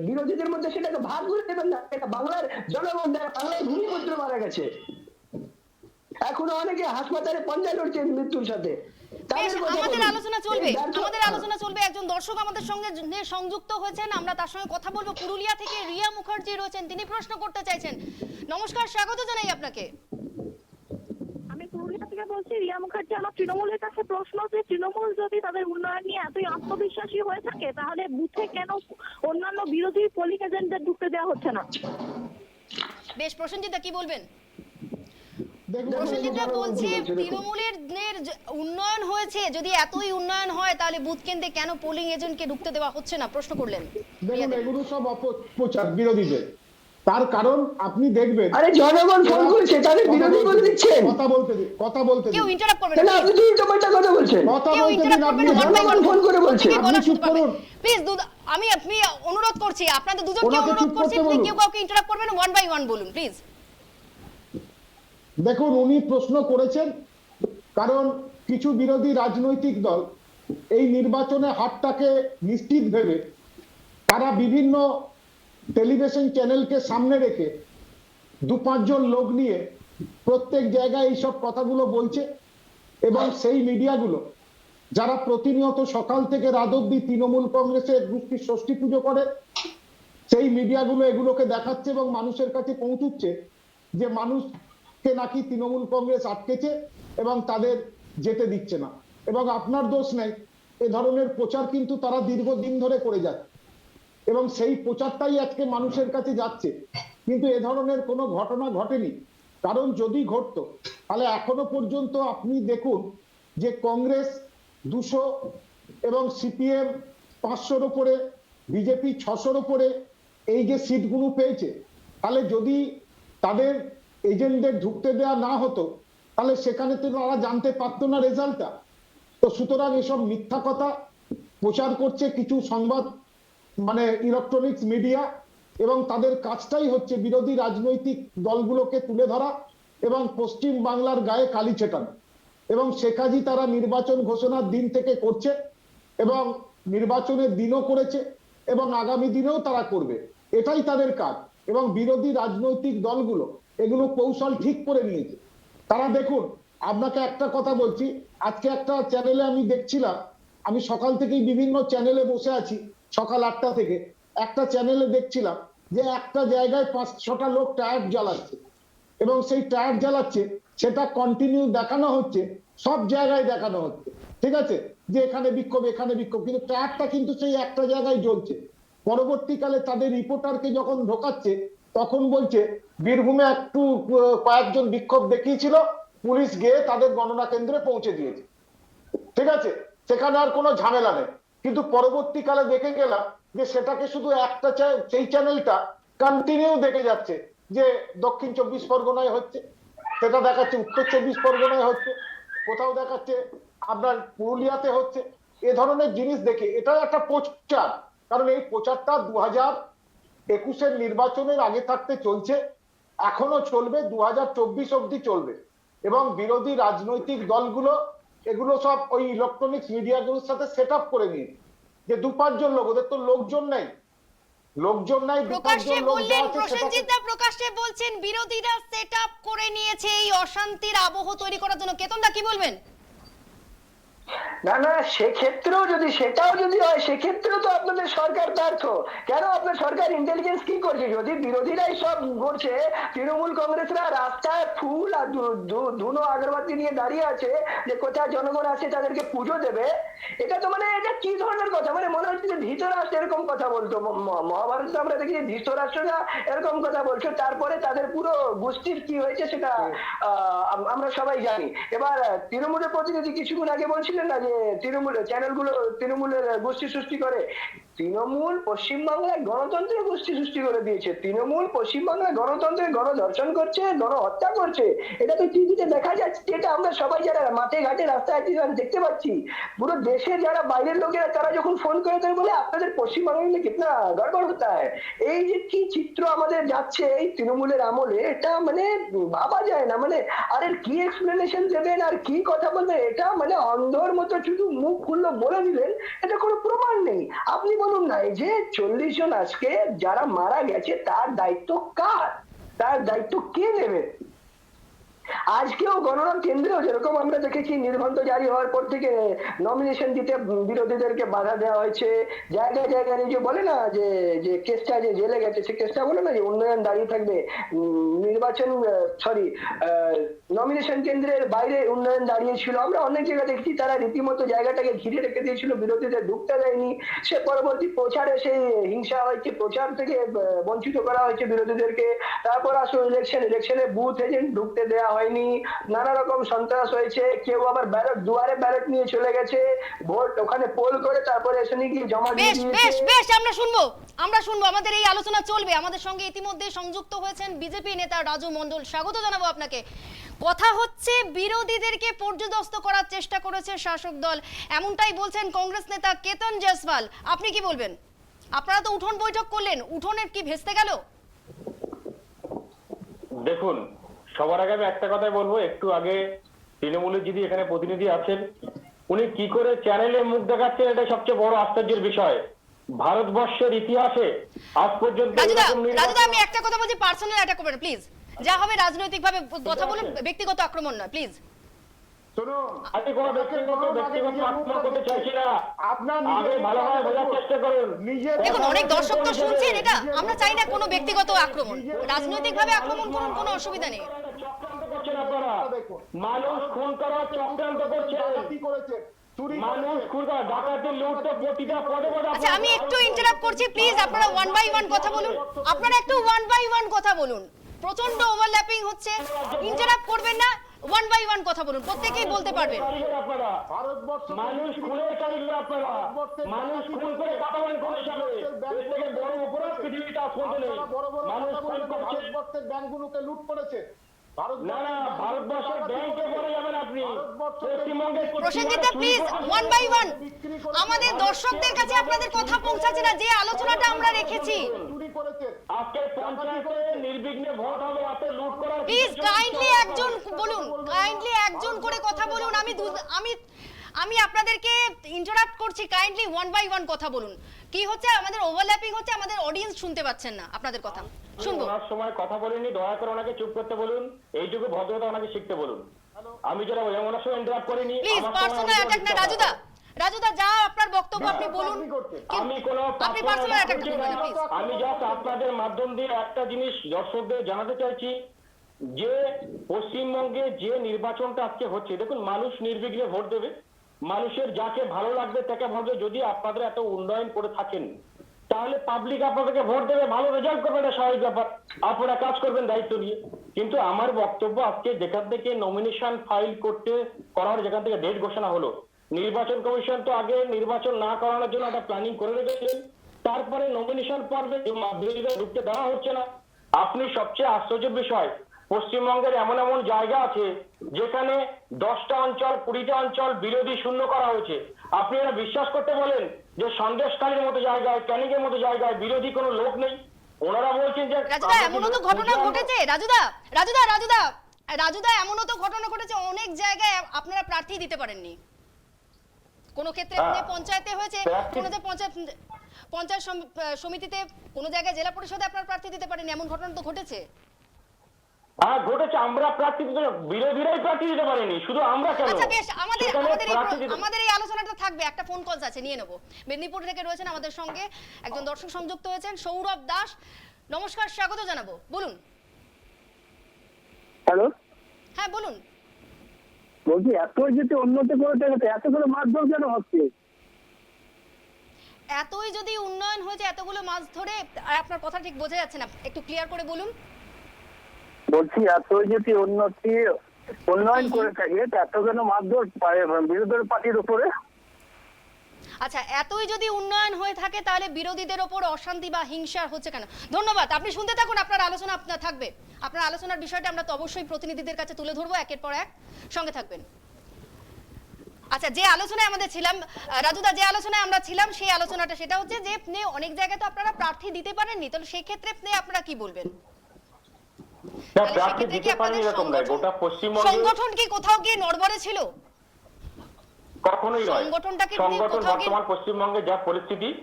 বিরোধীদের মধ্যে সেটাকে ভাগ করে দেবেন না। এটা বাংলার জনগণ, বাংলার ভূমিপুত্র মারা গেছে, এখনো অনেকে হাসপাতালে পঞ্জা লড়ছে মৃত্যুর সাথে। আমাদের আলোচনা চলবে। একজন দর্শক আমাদের সঙ্গে সংযুক্ত হয়েছেন, আমরা তার সঙ্গে কথা বলবো। পুরুলিয়া থেকে রিয়া মুখার্জি রয়েছেন, তিনি প্রশ্ন করতে চাইছেন। নমস্কার, স্বাগত জানাই আপনাকে। পুরুলিয়া থেকে বলছি, রিয়া মুখার্জি। আমার তৃণমূলের কাছে প্রশ্ন, যে তৃণমূল যদি তাদের উন্নয়ন নিয়ে এতই আত্মবিশ্বাসী হয়ে থাকে, তাহলে বুথে কেন অন্যান্য বিরোধী পোলিং এজেন্টদের ঢুকতে দেওয়া হচ্ছে না? বেশ, প্রসেনজিৎ কি বলবেন? দেখুন, বলছে তৃণমূলের উন্নয়ন হয়েছে, যদি এতই উন্নয়ন হয় তাহলে বুথ কেন্দ্রে কেন পোলিং এজেন্টকে ঢুকতে দেওয়া হচ্ছে না, প্রশ্ন করলেন। দেখুন, এগুলো সব অপপ্রচার বিরোধীদের। তার কারণ আপনি দেখবেন, আরে জনগণ ফোন করেছে, তাদের বিরোধী বলে দিচ্ছেন। কথা বলতে দিন। কেউ ইন্টারাপ্ট করবেন না, আপনি দুটো কথা বলছেন, কথা বলতে দিন। আপনি জনগণ ফোন করে বলছে, আপনি চুপ করুন প্লিজ। আমি অনুরোধ করছি, আপনাদের দুজনকে অনুরোধ করছি, কেউ কাউকে ইন্টারাপ্ট করবেন, ওয়ান বাই ওয়ান বলুন প্লিজ। দেখুন, উনি প্রশ্ন করেছেন কারণ কিছু বিরোধী রাজনৈতিক দল এই নির্বাচনে হারটাকে নিশ্চিত ভেবে তারা বিভিন্ন টেলিভিশন চ্যানেলকে সামনে রেখে 2-5 জন লোক নিয়ে প্রত্যেক জায়গায় এইসব কথাগুলো বলছে, এবং সেই মিডিয়াগুলো যারা প্রতিনিয়ত সকাল থেকে রাত অব্দি তৃণমূল কংগ্রেসের গোষ্ঠীর ষষ্ঠী পুজো করে, সেই মিডিয়াগুলো এগুলোকে দেখাচ্ছে এবং মানুষের কাছে পৌঁছচ্ছে যে মানুষকে নাকি তৃণমূল কংগ্রেস আটকেছে এবং তাদের যেতে দিচ্ছে না। এবং আপনার দোষ নেই, এ ধরনের প্রচার কিন্তু তারা দীর্ঘদিন ধরে করে যাচ্ছে এবং সেই প্রচারটাই আজকে মানুষের কাছে যাচ্ছে। কিন্তু এ ধরনের কোনো ঘটনা ঘটেনি, কারণ যদি ঘটতো তাহলে এখনো পর্যন্ত আপনি দেখুন যে কংগ্রেস 200 এবং সিপিএম 500-র উপরে, বিজেপি 600-র উপরে এই যে সিটগুলো পেয়েছে, তাহলে যদি তাদের এজেন্টদের ঢুকতে দেওয়া না হতো তাহলে সেখানে তো তারা জানতে পারতো না রেজাল্টটা। তো সুতরাং এসব মিথ্যা কথা প্রচার করছে কিছু সংবাদ মানে ইলেকট্রনিক্স মিডিয়া, এবং তাদের কাজটাই হচ্ছে বিরোধী রাজনৈতিক দলগুলোকে তুলে ধরা এবং পশ্চিম বাংলার গায়ে কালি ছেটানো, এবং সে কাজই তারা নির্বাচন ঘোষণার দিন থেকে করছে এবং নির্বাচনের দিনও করেছে এবং আগামী দিনেও তারা করবে, এটাই তাদের কাজ। এবং বিরোধী রাজনৈতিক দলগুলো এগুলো কৌশল ঠিক করে নিয়েছে। তারা দেখুন, আপনাকে একটা কথা বলছি, আজকে একটা চ্যানেলে আমি দেখছিলাম, আমি সকাল থেকেই বিভিন্ন চ্যানেলে বসে আছি, সকাল 8টা থেকে একটা চ্যানেলে দেখছিলাম যে একটা জায়গায় 5-6টা লোক টায়ার জ্বালাচ্ছে, এবং সেই টায়ার জ্বালাচ্ছে সেটা কন্টিনিউ দেখানো হচ্ছে, সব জায়গায় দেখানো হচ্ছে, ঠিক আছে, যে এখানে বিক্ষোভ এখানে বিক্ষোভ, কিন্তু টায়ারটা কিন্তু সেই একটা জায়গায় জ্বলছে। পরবর্তীকালে তাদের রিপোর্টারকে যখন ঢোকাচ্ছে তখন বলছে বীরভূমে একটু কয়েকজন বিক্ষোভ দেখিয়েছিল, পুলিশ গিয়ে তাদের গণনা কেন্দ্রে পৌঁছে দিয়েছে, ঠিক আছে, সেখানে আর কোনো ঝামেলা নেই। কিন্তু পরবর্তীকালে দেখে গেলাম যে সেটাকে শুধু একটা সেই চ্যানেলটা কন্টিনিউ দেখে যাচ্ছে যে দক্ষিণ 24 পরগনায় হচ্ছে, সেটা দেখাচ্ছে উত্তর 24 পরগনায় হচ্ছে, কোথাও দেখাচ্ছে আপনার পুরুলিয়াতে হচ্ছে। এ ধরনের জিনিস দেখে এটাও একটা প্রচার, কারণ এই প্রচারটা 2021-এর নির্বাচনের আগে থাকতে চলছে, এখনো চলবে, 2024 অবধি চলবে। এবং বিরোধী রাজনৈতিক দলগুলো এগুলো সব ওই ইলেকট্রনিক্স মিডিয়াগুলোর সাথে সেট আপ করে নিয়ে যে 2-5 জন লোক, ওদের তো লোকজন নাই, লোকজন নাই, 2-5 প্রকাশ্যে জন লোক বললেন, যা আছে প্রসেনজিৎ দা প্রকাশ্যে বলছেন বিরোধীরা সেট আপ করে নিয়েছে এই অশান্তির আবহ তৈরি করার জন্য। কেতন দা কি বলবেন? না না, সেক্ষেত্রেও যদি সেটাও যদি হয়, সেক্ষেত্রেও তো আপনাদের সরকার ব্যর্থ। কেন আপনার সরকার ইন্টেলিজেন্স কি করছে? যদি বিরোধীরাই সব করছে, তৃণমূল কংগ্রেসরা রাস্তায় ফুল আর ধুনো আগরবাতি নিয়ে দাঁড়িয়ে আছে যে কোথায় জনগণ আছে তাদেরকে পুজো দেবে, এটা তো মানে এটা কি ধরনের কথা? মানে মনে হচ্ছে যে ধৃতরাষ্ট্র এরকম কথা বলতো। মহাভারতে আমরা দেখি ধৃতরাষ্ট্ররা এরকম কথা বলছো, তারপরে তাদের পুরো গোষ্ঠীর কি হয়েছে সেটা আমরা সবাই জানি। এবার তৃণমূলের প্রতিনিধি কিছুক্ষণ আগে বলছিলেন না যে তৃণমূল চ্যানেলগুলো তৃণমূলের গোষ্ঠী সৃষ্টি করে। তৃণমূল পশ্চিমবাংলায় গণতন্ত্রের গোষ্ঠী সৃষ্টি করে দিয়েছে। তৃণমূল পশ্চিমবাংলায় গণতন্ত্রের গণধর্ষণ করছে, গণহত্যা করছে, এটা তো টিভিতে দেখা যাচ্ছে, এটা আমরা সবাই যারা মাঠে ঘাটে রাস্তায় আছি দেখতে পাচ্ছি। পুরো দেশের যারা বাইরের লোকেরা তারা যখন ফোন করে তারা বলে আপনাদের পশ্চিমবাংলা নিয়ে কিতনা গড়বড় হতা হয়। এই যে কি চিত্র আমাদের যাচ্ছে এই তৃণমূলের আমলে, এটা মানে ভাবা যায় না। মানে আর এর কি এক্সপ্লেনেশন দেবেন আর কি কথা বলবেন, এটা মানে অন্ধর মতো শুধু মুখ খুললো বলে দিলেন, এটা কোনো প্রমাণ নেই। আপনি বলুন না, এই যে 40 জন আজকে যারা মারা গেছে তার দায়িত্ব কার? তার দায়িত্ব কে নেবে? আজকেও গণনা কেন্দ্রেও যেরকম আমরা দেখেছি নির্বন্ধ জারি হওয়ার পর থেকে নমিনেশন দিতে বিরোধীদেরকে বাধা দেওয়া হয়েছে, জায়গায় জায়গায় যে বলে না যে যে কেসটা যে জেলে গেছে সে কেসটা বলে না যে উন্নয়ন দাঁড়িয়ে থাকবে, নির্বাচন নমিনেশন কেন্দ্রের বাইরে উন্নয়ন দাঁড়িয়েছিল। আমরা অনেক জায়গায় দেখছি তারা রীতিমতো জায়গাটাকে ঘিরে রেখে দিয়েছিল, বিরোধীদের ঢুকতে দেয়নি। সে পরবর্তী প্রচারে সেই হিংসা হয়েছে, প্রচার থেকে বঞ্চিত করা হয়েছে বিরোধীদেরকে। তারপর আসলে ইলেকশনে বুথ এজেন্ট ঢুকতে দেওয়া হয়নি, নানা রকম সন্ত্রাস হয়েছে। কেউ আবার ব্যালট দুয়ারে ব্যালট নিয়ে চলে গেছে, ভোট ওখানে পোল করে তারপরে এসে নিয়ে জমা দিয়ে বেশ দিয়েছে। বেশ বেশ আমরা শুনবো আমাদের এই আলোচনা চলবে। আমাদের সঙ্গে ইতিমধ্যে সংযুক্ত হয়েছেন বিজেপি নেতা রাজু মণ্ডল, স্বাগত জানাবো আপনাকে। কথা হচ্ছে বিরোধীদেরকে পর্যদস্ত করার চেষ্টা করেছে শাসক দল, এমনটাই বলছেন কংগ্রেস নেতা কেতন জয়সওয়াল। আপনি কি বলবেন? আপনারা তো উঠোন বৈঠক করলেন, উঠোনের কি ভেস্তে গেল? দেখুন, সবার আগে আমি একটা কথাই বলবো, একটু আগে তৃণমূলের যদি এখানে প্রতিনিধি আছেন, উনি কি করে চ্যানেলে মুখ দেখাচ্ছেন, এটা সবচেয়ে বড় আশ্চর্যের বিষয়। ভারতবর্ষের ইতিহাসে আজ পর্যন্ত রাজুদা এরকম নির্বাচন- রাজুদা আমি একটা কথা বলছি, পার্সোনাল অ্যাটাক করবেন প্লিজ। যা হবে রাজনৈতিক ভাবে কথা বলুন, ব্যক্তিগত আক্রমণ নয় প্লিজ। শোনো, আমি কোনো ব্যক্তিগত আক্রমণ করতে চাইছি না। আপনার আগে ভালোভাবে বোঝার চেষ্টা করুন। দেখুন অনেক দর্শক তো শুনছেন এটা, আমরা চাই না কোনো ব্যক্তিগত আক্রমণ, রাজনৈতিক ভাবে আক্রমণ করুন, কোনো অসুবিধা নেই। চক্রান্ত করছেন আপনারা, মানুষ খুন করার চক্রান্ত করছেন, কি করেছে? চুরি মানুষ খুন করা, ডাকাতি, লুট তো প্রতিটা পদে পদে আচ্ছা আমি একটু ইন্টারাপ্ট করছি প্লিজ, আপনারা ওয়ান বাই ওয়ান কথা বলুন, আপনারা একটু ওয়ান বাই ওয়ান কথা বলুন, প্রচন্ড ওভারল্যাপিং হচ্ছে, ইন্টারাপ্ট করবেন না, ওয়ান বাই ওয়ান কথা বলুন, প্রত্যেকেই বলতে পারবেন। আপনারা ভারতবর্ষ মানুষ খুনের কারিগর, আপনারা মানুষ খুন করে কাটাবেন কোন হিসাবে? এর থেকে বড় অপরাধ পৃথিবীতে আর কোনটা নেই। বড় বড় মানুষ কথা খুন বলে করছে। ভারতবর্ষের ব্যাংকগুলোকে লুট করেছে। না না, ভারতবর্ষের ব্যাংকে পড়ে যাবেন আপনি। পশ্চিমবঙ্গের Prosenjit please one by one, আমাদের দর্শকদের কাছে আপনাদের কথা পৌঁছাচ্ছে না, যে আলোচনাটা আমরা রেখেছি। চুরি করেছে। আজকে পঞ্চায়েতে নির্বিঘ্নে ভোট হবে, এত লুট করার প্লিজ কাইন্ডলি একজন বলুন, কাইন্ডলি একজন করে কথা বলুন, আমি আপনাদেরকে ইন্টারাপ্ট করছি, কাইন্ডলি ওয়ান বাই ওয়ান কথা বলুন। কি হচ্ছে, আমাদের ওভারল্যাপিং হচ্ছে, আমাদের অডিয়েন্স শুনতে পাচ্ছেন না আপনাদের কথা। শুনবো। ওনার সময় কথা বলেননি, দয়া করে ওনাকে চুপ করতে বলুন, এইটুকু ভদ্রতা ওনাকে শিখতে বলুন। আমি যারা ওনার সময় ইন্টারাপ্ট করিনি, প্লিজ আমার সময় পার্সোনাল ওনাকে অ্যাটাক না। শিখতে রাজুদা হবে। রাজুদা যা আপনার বক্তব্য আপনি বলুন, আমি কোনো আপনি পার্সোনাল অ্যাটাক করবেন না প্লিজ। আমি জাস্ট আপনাদের মাধ্যম দিয়ে একটা জিনিস দর্শকদের জানাতে চাইছি, যে পশ্চিমবঙ্গে যে নির্বাচনটা আজকে হচ্ছে, দেখুন মানুষ নির্বিঘ্নে ভোট দেবে, মানুষের যাকে ভালো লাগবে তাকে ভোট দেবে। যদি আপনাদের এত উন্নয়ন করে থাকেন, তাহলে পাবলিক আপনাদেরকে ভোট দেবে, ভালো রেজাল্ট করবে, এটা স্বাভাবিক ব্যাপার, আপনারা কাজ করবেন দায়িত্ব নিয়ে। কিন্তু আমার বক্তব্য, আজকে যেখান থেকে নমিনেশন ফাইল করার যেখান থেকে ডেট ঘোষণা হলো, নির্বাচন কমিশন তো আগে নির্বাচন না করানোর জন্য একটা প্ল্যানিং করে রেখেছিলেন, তারপরে নমিনেশন পর্বে বিরোধীদের ঢুকতে দেওয়া হচ্ছে না। আপনি সবচেয়ে আশ্চর্যের বিষয়, পশ্চিমবঙ্গের এমন এমন জায়গা আছে যেখানে 10টা অঞ্চল 20টা অঞ্চল বিরোধী শূন্য করা হয়েছে। আপনি এটা বিশ্বাস করতে বলেন যে সন্দেশখালীর মতো জায়গায়, ক্যানিং এর মতো জায়গায় বিরোধী কোনো লোক নেই? ওনারা বলছেন যে রাজুদা এমনও তো ঘটনা ঘটেছে, রাজুদা রাজুদা রাজুদা রাজুদা এমনও তো ঘটনা ঘটেছে, অনেক জায়গায় আপনারা প্রার্থী দিতে পারেননি। কোন ক্ষেত্রে পঞ্চায়েতে হয়েছে, কোন যে পঞ্চায়েত সমিতিতে, কোন জায়গায় জেলা পরিষদে আপনারা প্রার্থী দিতে পারেননি, এমন ঘটনা তো ঘটেছে। হ্যাঁ ঘটেছে, আমরা প্রার্থী দিতে, বিরোধীরাই প্রার্থী দিতে পারেনি, শুধু আমরা কেন? আচ্ছা বেশ, সেখানে প্রার্থী দিতে- আমাদের এই আলোচনাটা থাকবে, একটা ফোন কল আছে নিয়ে নেব। মেদিনীপুর থেকে রয়েছেন আমাদের সঙ্গে একজন দর্শক সংযুক্ত হয়েছেন, সৌরভ দাস। নমস্কার, স্বাগত জানাবো, বলুন। হ্যালো, হ্যাঁ বলুন। বলছি এত যদি উন্নতি করে থাকে তো এত করে মারধর কেন হচ্ছে? এতই যদি উন্নয়ন হয়েছে, এতগুলো মাছ ধরে, আর আপনার কথা ঠিক বোঝা যাচ্ছে না, একটু ক্লিয়ার করে বলুন। বলছি এত যদি উন্নয়ন করে থাকে তো এত কেন মারধর বিরোধী পার্টির উপরে? আচ্ছা, এতই যদি উন্নয়ন হয়ে থাকে তাহলে বিরোধীদের ওপর অশান্তি বা হিংসা হচ্ছে কেন? ধন্যবাদ, আপনি শুনতে থাকুন, আপনার আলোচনা আপনার থাকবে, আপনার আলোচনার বিষয়টা আমরা তো অবশ্যই প্রতিনিধিদের কাছে তুলে ধরবো একের পর এক, সঙ্গে থাকবেন। আচ্ছা, যে আলোচনায় আমাদের ছিলাম রাজুদা, যে আলোচনায় আমরা ছিলাম সেই আলোচনাটা সেটা হচ্ছে যে আপনি অনেক জায়গায় তো আপনারা প্রার্থী দিতে পারেননি, তাহলে সেই ক্ষেত্রে আপনি আপনারা কি বলবেন? না, প্রার্থী দিতে পারেনি এরকম নয়, গোটা পশ্চিমবঙ্গে সংগঠন কি কোথাও গিয়ে নড়বড়ে ছিল? কখনোই নয়। সংগঠনটাকে সংগঠন কোথাও গিয়ে- বর্তমান পশ্চিমবঙ্গে যা পরিস্থিতি,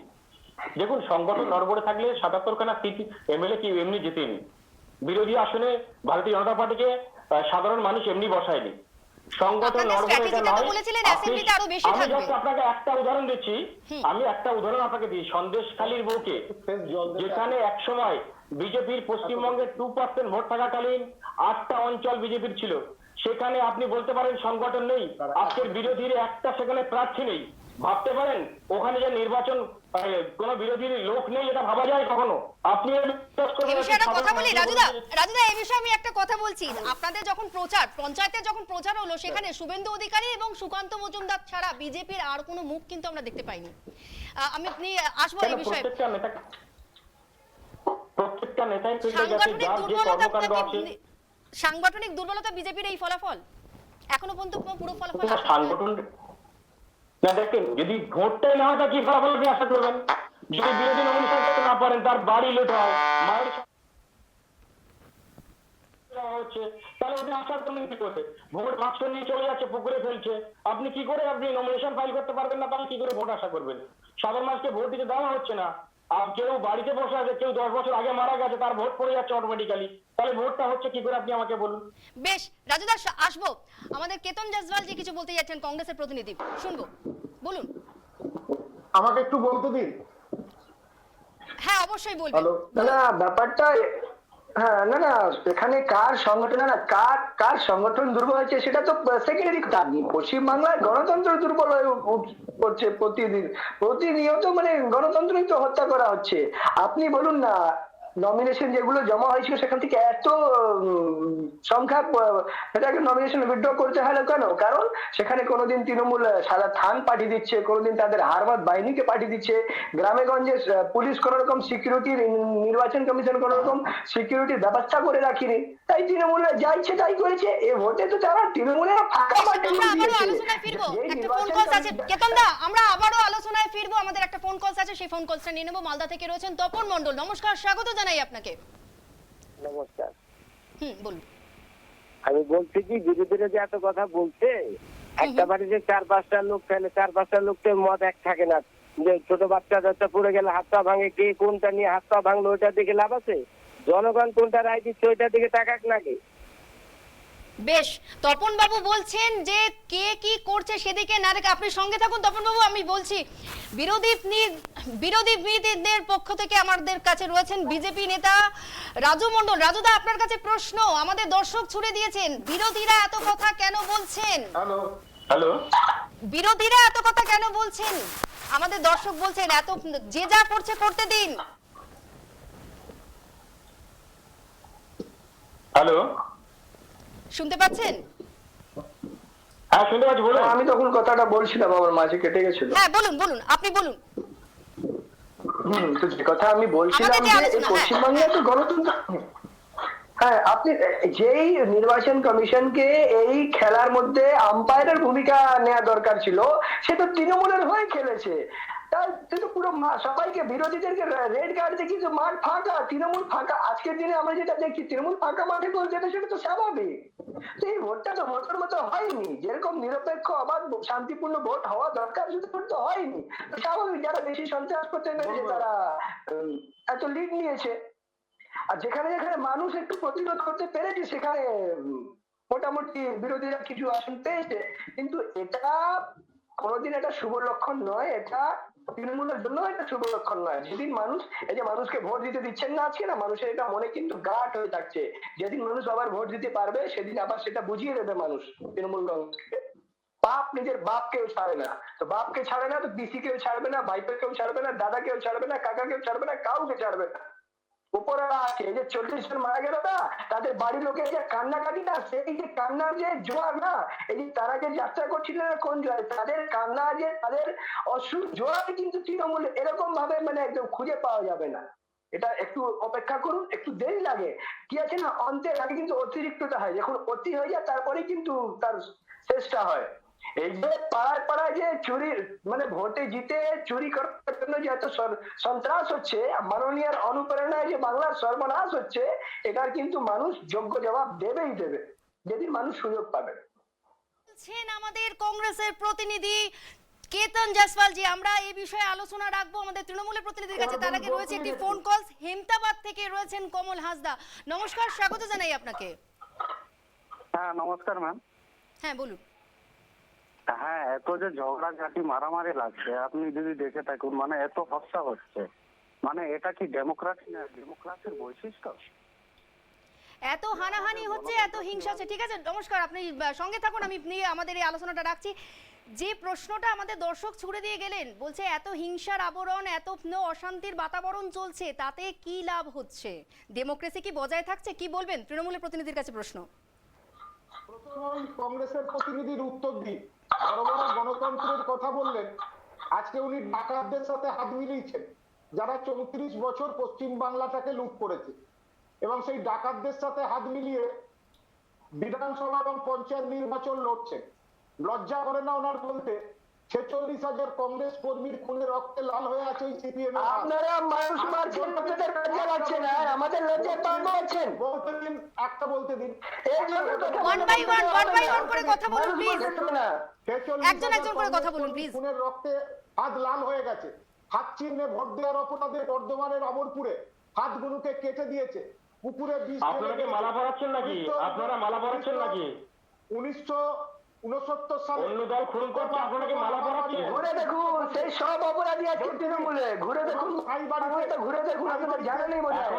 দেখুন সংগঠন নড়বড়ে থাকলে 77খানা সিট এমএলএ কি এমনি জেতেনি? বিরোধী আসনে ভারতীয় জনতা পার্টিকে সাধারণ মানুষ এমনি বসায়নি। সংগঠন আপনাদের নড়বড়ে এটা স্ট্র্যাটেজিটা তো নয়। বলেছিলেন আপনি- অ্যাসেম্বলিতে আরো বেশি আমি থাকবে। just আপনাকে একটা উদাহরণ দিচ্ছি, আমি একটা উদাহরণ আপনাকে দিই, সন্দেশখালীর বুকে যেখানে একসময় বিজেপির পশ্চিমবঙ্গে 2% ভোট থাকাকালীন 8টা অঞ্চল বিজেপির ছিল, সেখানে আপনি বলতে পারেন সংগঠন নেই, আজকের বিরোধীর একটা সেখানে প্রার্থী নেই। ভাবতে পারেন ওখানে যে নির্বাচন কোন বিরোধীর লোক নেই, এটা ভাবা যায় কখনো? আপনি এই বিষয়ে একটা কথা বলি রাজুদা, রাজুদা এই বিষয়ে আমি একটা কথা বলছি, আপনাদের যখন প্রচার, পঞ্চায়েতে যখন প্রচার হলো, সেখানে শুভেন্দু অধিকারী এবং সুকান্ত মজুমদার ছাড়া বিজেপির আর কোনো মুখ কিন্তু আমরা দেখতে পাইনি। আমি আপনি আসবো এই বিষয়ে। প্রত্যেকটা নেতাই সাংগঠনিক যার যে কর্মকাণ্ড আছে, সাংগঠনিক দুর্বলতা বিজেপির এই ফলাফল, এখনো পর্যন্ত পুরো ফলাফল আসেনি। সাংগঠন না, দেখেন যদি ভোটটাই না হয় তা কি ফলাফল আপনি আশা করবেন? যদি বিরোধী নমিনেশন করতে না পারেন, তার বাড়ি লুট হয়, মায়ের দেওয়া হচ্ছে, তাহলে ওটা আসার কোনো কি করে? ভোট বাক্স নিয়ে চলে যাচ্ছে, পুকুরে ফেলছে, আপনি কি করে আপনি নমিনেশন ফাইল করতে পারবেন না, তাহলে কি করে ভোট আশা করবেন? সাধারণ মানুষকে ভোট দিতে দেওয়া হচ্ছে না, আর কেউ বাড়িতে বসে আছে, কেউ 10 বছর আগে মারা গেছে, তার ভোট পড়ে যাচ্ছে অটোমেটিক্যালি, তাহলে ভোটটা হচ্ছে কি করে আপনি আমাকে বলুন। বেশ, রাজু দাস আসবো, আমাদের কেতন জয়সওয়াল জি কিছু বলতে যাচ্ছেন, কংগ্রেসের প্রতিনিধি, শুনবো, বলুন। আমাকে একটু বলতে দিন। হ্যাঁ অবশ্যই বলবেন। হ্যালো, না না ব্যাপারটা, হ্যাঁ না না, এখানে কার সংগঠন, না কার সংগঠন দুর্বল হয়েছে সেটা তো সেকেন্ডারি কথা। পশ্চিমবাংলায় গণতন্ত্র দুর্বল হয়ে পড়ছে প্রতিনিয়ত, মানে গণতন্ত্রই তো হত্যা করা হচ্ছে। আপনি বলুন না, নমিনেশন যেগুলো জমা হয়েছিল সেখান থেকে এত সংখ্যা সেটাকে নমিনেশন উইথড্র করতে হলো কেন? কারণ সেখানে কোনোদিন তৃণমূল সাদা থান পাঠিয়ে দিচ্ছে, কোনোদিন তাদের হারমাত বাহিনীকে পাঠিয়ে দিচ্ছে, গ্রামে গঞ্জে পুলিশ কোন রকম সিকিউরিটির, নির্বাচন কমিশন কোন রকম সিকিউরিটির ব্যবস্থা করে রাখিনি, তাই তৃণমূল যা ইচ্ছে তাই করেছে। এ ভোটে তো তারা তৃণমূলের ফাঁকা মাঠে আমরা আবারও আলোচনায় ফিরবো, একটা ফোন কল আছে কেতন দা, আমরা আবারও আলোচনায় ফিরবো, আমাদের একটা ফোন কল আছে, সেই ফোন কলটা নিয়ে নেবো। মালদা থেকে রয়েছেন তপন মণ্ডল, নমস্কার, স্বাগত জানাই আপনাকে। নমস্কার। বলুন। আমি বলছি কি, বিরোধীরা যে এত কথা বলছে, একটা বাড়িতে 4-5টা লোক খেলে, 4-5টা লোককে মদ এক থাকে না, যে ছোট বাচ্চা পড়ে গেলে হাত পা ভাঙে, কে কোনটা নিয়ে হাত পা ভাঙলো ওইটার দিকে লাভ আছে? জনগণ কোনটা রায় দিচ্ছে ওইটার দিকে তাকাক নাকি? বেশ, তপন বাবু বলছেন যে কে কি করছে সেদিকে না রেখে, আপনি সঙ্গে থাকুন তপন বাবু, আমি বলছি বিরোধীদের পক্ষ থেকে আমাদের কাছে রয়েছেন বিজেপি নেতা রাজু মণ্ডল। রাজুদা, আপনার কাছে প্রশ্ন, আমাদের দর্শক ছুড়ে দিয়েছেন, বিরোধীরা এত কথা কেন বলছেন? হ্যালো, বিরোধীরা এত কথা কেন বলছেন? আমাদের দর্শক বলছেন এত, যে যা করছে করতে দিন। হ্যালো, শুনতে পাচ্ছেন? হ্যাঁ শুনতে পাচ্ছি, বলুন। আমি তখন কথাটা বলছিলাম, আমার মাঝে কেটে গেছিল। হ্যাঁ বলুন, আপনি বলুন। তো যে কথা আমি বলছিলাম আমাদের যে যে আলোচনা, পশ্চিমবাংলায় তো গণতন্ত্র, হ্যাঁ আপনি যেই নির্বাচন কমিশনকে এই খেলার মধ্যে আম্পায়ারের ভূমিকা নেওয়া দরকার ছিল, সে তো তৃণমূলের হয়ে খেলেছে। তার তো পুরো সবাইকে, বিরোধীদেরকে রেড কার্ড দেখিয়েছে, মাঠ ফাঁকা, তৃণমূল ফাঁকা। আজকের দিনে আমরা যেটা দেখছি, তৃণমূল ফাঁকা মাঠে গোল যেটা, সেটা তো স্বাভাবিক। তো এই ভোটটা তো ভোটের মতো হয়নি, যেরকম নিরপেক্ষ অবাধ শান্তিপূর্ণ ভোট হওয়া দরকার সেটা তো হয়নি। তো স্বাভাবিক, যারা বেশি সন্ত্রাস করতে পেরেছে তারা এত লিড নিয়েছে। আর যেখানে যেখানে মানুষ একটু প্রতিরোধ করতে পেরেছে, সেখানে মোটামুটি বিরোধীরা কিছু আসন পেয়েছে। কিন্তু এটা কোনোদিন এটা শুভ লক্ষণ নয়, এটা তৃণমূলের জন্য এটা শুভ লক্ষণ নয়। যেদিন মানুষ, এই যে মানুষকে ভোট দিতে দিচ্ছেন না আজকে, না মানুষের এটা মনে কিন্তু গাঢ় হয়ে থাকছে, যেদিন মানুষ আবার ভোট দিতে পারবে সেদিন আবার সেটা বুঝিয়ে দেবে মানুষ তৃণমূল কংগ্রেসকে। বাপ নিজের বাপকেও ছাড়ে না, তো বাপকে ছাড়ে না তো পিসি কেউ ছাড়বে না, ভাইপো কেউ ছাড়বে না, দাদা কেউ ছাড়বে না, কাকা কেউ ছাড়বে না, কাউকে ছাড়বে না। উপরে আছে এই যে 40 জন মারা গেল না, তাদের বাড়ির লোকের যে কান্নাকাটি না, সেই যে কান্নার যে জোয়ার না, এই যে তারা যে যাত্রা করছিলেন কোন জয়, তাদের কান্না, যে তাদের অসুর জোয়ার কিন্তু তৃণমূল এরকম ভাবে মানে একদম খুঁজে পাওয়া যাবে না। এটা একটু অপেক্ষা করুন, একটু দেরি লাগে, কি আছে না, অন্তের আগে কিন্তু অতিরিক্তটা হয়, যখন অতি হয়ে যায় তারপরে কিন্তু তার শেষটা হয়। এই যে পাড়ায় পাড়ায় যে চুরি, মানে ভোটে জিতে চুরি করার জন্য যে এত সন্ত্রাস হচ্ছে, মাননীয় অনুপ্রেরণায় যে বাংলার সর্বনাশ হচ্ছে, এটার কিন্তু মানুষ যোগ্য জবাব দেবেই দেবে, যেদিন মানুষ সুযোগ পাবে। বলছেন আমাদের কংগ্রেসের প্রতিনিধি কেতন জয়সওয়াল জি, আমরা এই বিষয়ে আলোচনা রাখবো আমাদের তৃণমূলের প্রতিনিধির কাছে। তার আগে রয়েছে একটি ফোন কল, হেমতাবাদ থেকে রয়েছেন কমল হাসদা, নমস্কার, স্বাগত জানাই আপনাকে। হ্যাঁ নমস্কার ম্যাম। হ্যাঁ বলুন। হ্যাঁ, এত যে ঝগড়াঝাটি মারামারি লাগছে, আপনি যদি দেখে থাকুন, মানে এত হত্যা হচ্ছে, মানে এটা কি ডেমোক্রাসির বৈশিষ্ট্য? এত হানাহানি হচ্ছে, এত হিংসা হচ্ছে, ঠিক আছে নমস্কার, আপনি সঙ্গে থাকুন, আমি নিয়ে আমাদের এই আলোচনাটা রাখছি। যে প্রশ্নটা আমাদের দর্শক ছুড়ে দিয়ে গেলেন, বলছে এত হিংসার আবরণ, এত অশান্তির বাতাবরণ চলছে, তাতে কি লাভ হচ্ছে, ডেমোক্রেসি কি বজায় থাকছে, কি বলবেন তৃণমূলের প্রতিনিধির কাছে প্রশ্ন। প্রথমে কংগ্রেসের প্রতিনিধির উত্তর দিই। বড় বড় গণতন্ত্রের কথা বললেন, আজকে উনি ডাকাতদের সাথে হাত মিলিয়েছেন, যারা 34 বছর পশ্চিম বাংলাটাকে লুট করেছে, এবং সেই ডাকাতদের সাথে হাত মিলিয়ে বিধানসভা এবং পঞ্চায়েত নির্বাচন লড়ছেন। লজ্জা করে না ওনার বলতে? 46,000 কংগ্রেস কর্মীর খুনে রক্তে লাল হয়ে আছে ওই সিপিএম। আপনারা মানুষ মারছেন, আপনাদের লজ্জা লাগছে না? আমাদের লজ্জা পান হচ্ছেন। বলতে দিন, একটা বলতে দিন। ওয়ান বাই ওয়ান করে কথা বলুন প্লিজ। একজন একজন করে কথা বলুন, please। খুনের রক্তে হাত লাল হয়ে গেছে। হাত চিহ্নে ভোট দেওয়ার অপরাধে বর্ধমানের অমরপুরে হাতগুলোকে কেটে দিয়েছে। পুকুরে বিষ আপনারা কি মালা পরাচ্ছেন নাকি? আপনারা মালা পরাচ্ছেন নাকি? 1969 সালে অন্য দল খুন করছে, আপনারা কি মালা পরাচ্ছেন? ঘুরে দেখুন, সেই সব অপরাধী আছে তৃণমূলে। ঘুরে দেখুন, ঘুরে দেখুন, আপনাদের জানেনই বোধ হয়।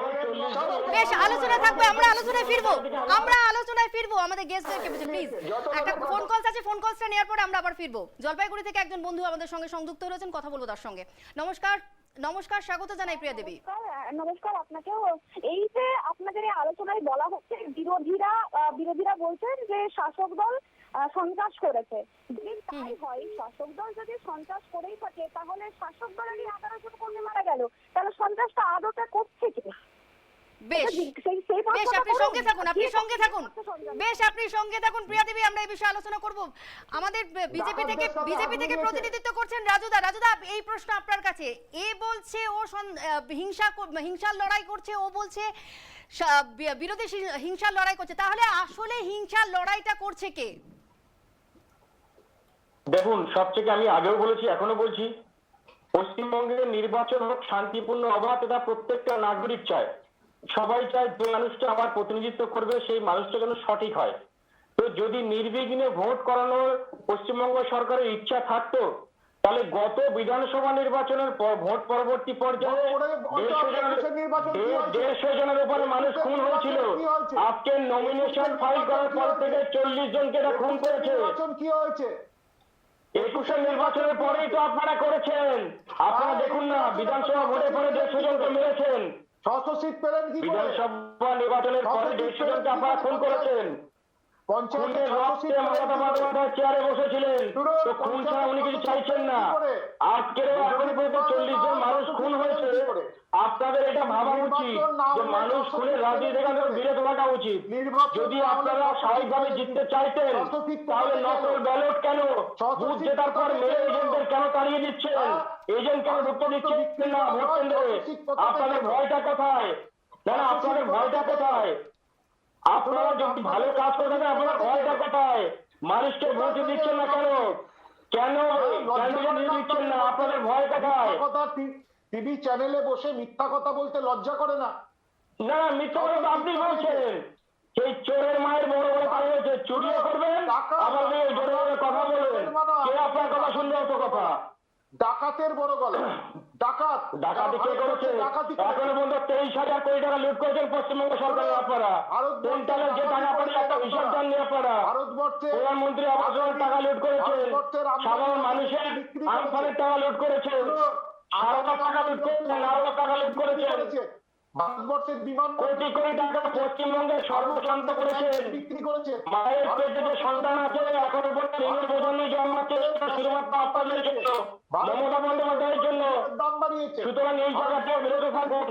বেশ, আলোচনা থাকবে, আমরা আলোচনায় ফিরবো আমাদের গেস্টদেরকে প্লিজ। একটা ফোন কলস আছে, ফোন কলসটা নেওয়ার পরে আমরা আবার ফিরবো। জলপাইগুড়ি থেকে একজন বন্ধু আমাদের সঙ্গে সংযুক্ত রয়েছেন, কথা বলবো তার সঙ্গে। নমস্কার, স্বাগত জানাই প্রিয়া দেবী। নমস্কার আপনাকেও। এই যে আপনাদের এই আলোচনায় বলা হচ্ছে বিরোধীরা বলছেন যে শাসক দল সন্ত্রাস করেছে। যদি তাই হয়, শাসক দল যদি সন্ত্রাস করেই থাকে, তাহলে শাসক দলেরই 11 জন কর্মী মারা গেল, তাহলে সন্ত্রাসটা আদতে করছে কি? বেশ, আপনি সঙ্গে থাকুন প্রিয়া দেবী, আমরা এই বিষয়ে আলোচনা করব। আমাদের বিজেপি থেকে প্রতিনিধিত্ব করছেন রাজুদা। এই প্রশ্ন আপনার কাছে। এ বলছে ও হিংসার লড়াই করছে, ও বলছে বিরোধী হিংসার লড়াই করছে, তাহলে আসলে হিংসার লড়াইটা করছে কে? দেখুন, সবথেকে আমি আগেও বলেছি, এখনো বলছি, পশ্চিমবঙ্গের নির্বাচন হোক শান্তিপূর্ণ, অবাধ, এটা প্রত্যেকটা নাগরিক চায়। সবাই চায় যে মানুষটা আমার প্রতিনিধিত্ব করবে সেই মানুষটা যেন সঠিক হয়। তো যদি নির্বিঘ্নে ভোট করানোর পশ্চিমবঙ্গ সরকারের ইচ্ছা থাকতো, তাহলে গত বিধানসভা নির্বাচনের ভোট পরবর্তী পর্যায়ে 150 জনের উপরে মানুষ খুন হয়েছিল। আজকে নমিনেশন ফাইল করার পর থেকে 40 জনকে এটা খুন করেছে। কি হয়েছে? 21 নির্বাচনের পরেই তো আপনারা করেছেন। আপনারা দেখুন না, বিধানসভা ভোটের পরে 150 জনকে মেরেছেন। 600 সিট পেলেন কি করে? বিধানসভা নির্বাচনের পরে 150 জনকে আপনারা খুন করেছেন। খুনের রক্তে মমতা বন্দ্যোপাধ্যায় চেয়ারে বসেছিলেন, তো খুন ছাড়া উনি কিছু চাইছেন না। আজকের এখন পর্যন্ত 40 জন মানুষ খুন হয়েছে। আপনাদের এটা ভাবা উচিত যে মানুষ খুনের রাজনীতি থেকে বিরত থাকা উচিত। যদি আপনারা স্বাভাবিকভাবে জিততে চাইতেন, তাহলে নকল ব্যালট কেন, বুথ জেতার পর মেয়ে এজেন্টদের কেন তাড়িয়ে দিচ্ছেন? এজেন্ট কেন ঢুকতে দিচ্ছেন না ভোট কেন্দ্রে? আপনাদের ভয়টা কোথায়? না, আপনাদের ভয়টা কোথায়? আপনারা যদি ভালো কাজ করে থাকেন, আপনারা ভয়টা কোথায়? মানুষকে ভোট দিচ্ছেন না কেন? কেন দিচ্ছেন না? আপনাদের ভয় কোথায়? টিভি চ্যানেলে বসে মিথ্যা কথা বলতে লজ্জা করে না? না, মিথ্যা কথা তো আপনি বলছেন। সেই চোরের মায়ের বড় বড় কাজ হয়েছে, চুরিও করবেন, আবার জোরে জোরে কথা বলবেন। কে আপনার কথা শুনবে? অত কথা। ডাকাতের বড় গলা। ডাকাতি কে করেছে? এখনো পর্যন্ত 23,000 কোটি টাকা লুট করেছেন পশ্চিমবঙ্গ সরকারের আপনারা। সেন্ট্রালের যে টাকা পড়ে একটা হিসাব দেননি আপনারা। প্রধানমন্ত্রী আবাস যোজনার টাকা লুট করেছেন, সাধারণ মানুষের আমফানের টাকা লুট করেছেন, সারদার টাকা লুট করেছেন, আরো টাকা লুট করেছেন। ভারতবর্ষের বিমান কোটি কোটি টাকা পশ্চিমবঙ্গে সর্বশান্ত করেছেন। বিক্রি করেছে। মায়ের পেটে যে সন্তান আছে, এখনো পর্যন্ত ঋণের বোঝানি জন্মাচ্ছে শুধুমাত্র আপনাদের জন্য, মমতা বন্দ্যোপাধ্যায়ের জন্য। দাম বাড়িয়েছে। সুতরাং এই জায়গাটা বিরত থাকুন।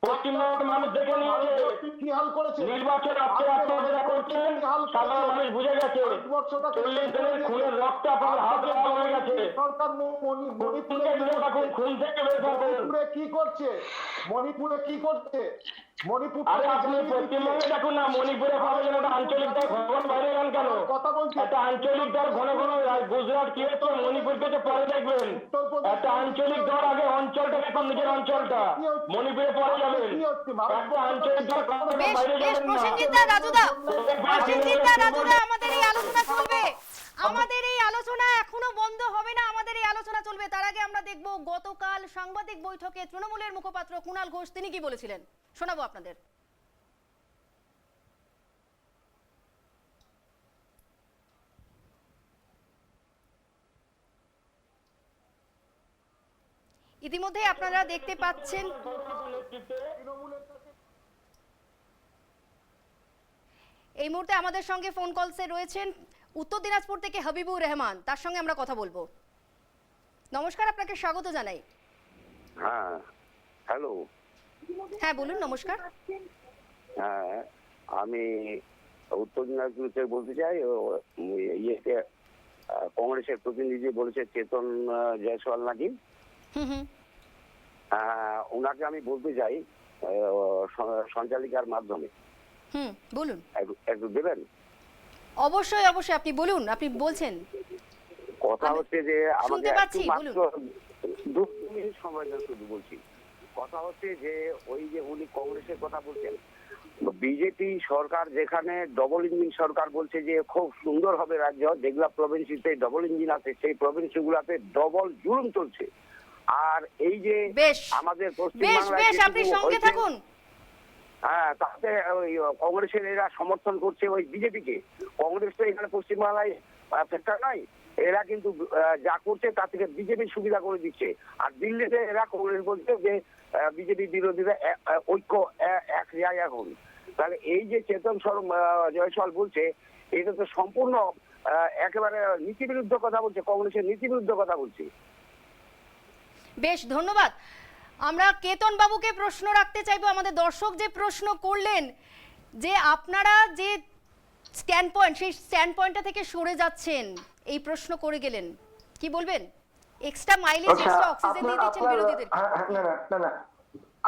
পশ্চিমবঙ্গের মানুষ দেখে নিয়েছে কি হাল করেছে। নির্বাচন আপনারা করছেন, সাধারণ মানুষ বুঝে গেছে। 40 জনের খুনের রক্ত আপনাদের হাত লাল হয়ে গেছে। সরকার খুন থেকে বের থাকুন। মণিপুরে কি করছে? মণিপুরে কি করছে? মণিপুর আরে আপনি পশ্চিমবঙ্গে দেখুন না, মণিপুরে পাবে যেন একটা আঞ্চলিক দল ঘন বাইরে গেল কেন? কথা বলছি। একটা আঞ্চলিক দল ঘন গুজরাট কি হচ্ছে, মণিপুরকে তো পরে দেখবেন। একটা আঞ্চলিক দল আগে অঞ্চলটাকে, নিজের অঞ্চলটা, মণিপুরে পরে যাবেন। একটা আঞ্চলিক দল বাইরে যাবেন না। প্রসেনজিৎ দা, রাজুদা, আমাদের এই আলোচনা চলবে। আমাদের এই আলোচনা এখনো বন্ধ হবে না, আমাদের এই আলোচনা চলবে। তার আগে আমরা দেখব গতকাল সাংবাদিক বৈঠকে তৃণমূলের মুখপাত্র কুণাল ঘোষ তিনি কি বলেছিলেন, শোনাবো আপনাদের। ইতিমধ্যে আপনারা দেখতে পাচ্ছেন এই মুহূর্তে আমাদের সঙ্গে ফোন কলসে রয়েছেন উত্তর দিনাজপুর থেকে হাবিবুর রহমান, তার সঙ্গে আমরা কথা বলবো। নমস্কার, আপনাকে স্বাগত জানাই। হ্যাঁ, হ্যালো। হ্যাঁ বলুন। নমস্কার। হ্যাঁ, আমি উত্তর দিনাজপুর থেকে বলতে চাই। ইয়েতে কংগ্রেসের প্রতিনিধি বলেছে চেতন জয়সওয়াল নাকি, হুম হুম ওনাকে আমি বলতে চাই সঞ্চালিকার মাধ্যমে হুম বলুন। একটু দেবেন। অবশ্যই অবশ্যই, আপনি বলুন, আপনি বলছেন। কথা হচ্ছে যে আমাকে শুনতে একটু পাচ্ছি, মাত্র 2 মিনিট সময় দেন, শুধু বলছি। কথা হচ্ছে যে ওই যে উনি কংগ্রেসের কথা বলছেন, বিজেপি সরকার যেখানে ডবল ইঞ্জিন সরকার বলছে যে খুব সুন্দর হবে রাজ্য, যেগুলা প্রভিন্সিতে ডবল ইঞ্জিন আছে সেই প্রভিন্সগুলোতে ডবল জুলুম চলছে। আর এই যে বেশ আমাদের বেশ পশ্চিমবাংলায় বেশ, আপনি যেটুকু সঙ্গে হয়েছে, থাকুন। হ্যাঁ, তাতে ওই কংগ্রেসের এরা সমর্থন করছে ওই বিজেপিকে। কংগ্রেস তো এখানে পশ্চিমবাংলায় ফ্যাক্টর নাই, এরা কিন্তু যা করছে তা থেকে বিজেপি সুবিধা করে দিচ্ছে। আর দিল্লিতে এরা কংগ্রেস বলছে যে বিজেপি বিরোধীরা ঐক্য এক জায়গায় হন। তাহলে এই যে চেতন জয়সওয়াল বলছে, এটা তো সম্পূর্ণ একেবারে নীতিবিরুদ্ধ কথা বলছে, কংগ্রেসের নীতিবিরুদ্ধ কথা বলছে। বেশ, ধন্যবাদ। আমরা কেতন বাবুকে প্রশ্ন রাখতে চাইবো। আমাদের দর্শক যে প্রশ্ন করলেন যে আপনারা যে স্ট্যান্ড পয়েন্ট, সেই স্ট্যান্ড পয়েন্টটা থেকে সরে যাচ্ছেন, এই প্রশ্ন করে গেলেন, কি বলবেন? এক্সট্রা মাইলেজ, এক্সট্রা অক্সিজেন দিয়ে দিচ্ছেন বিরোধীদের। না না না না,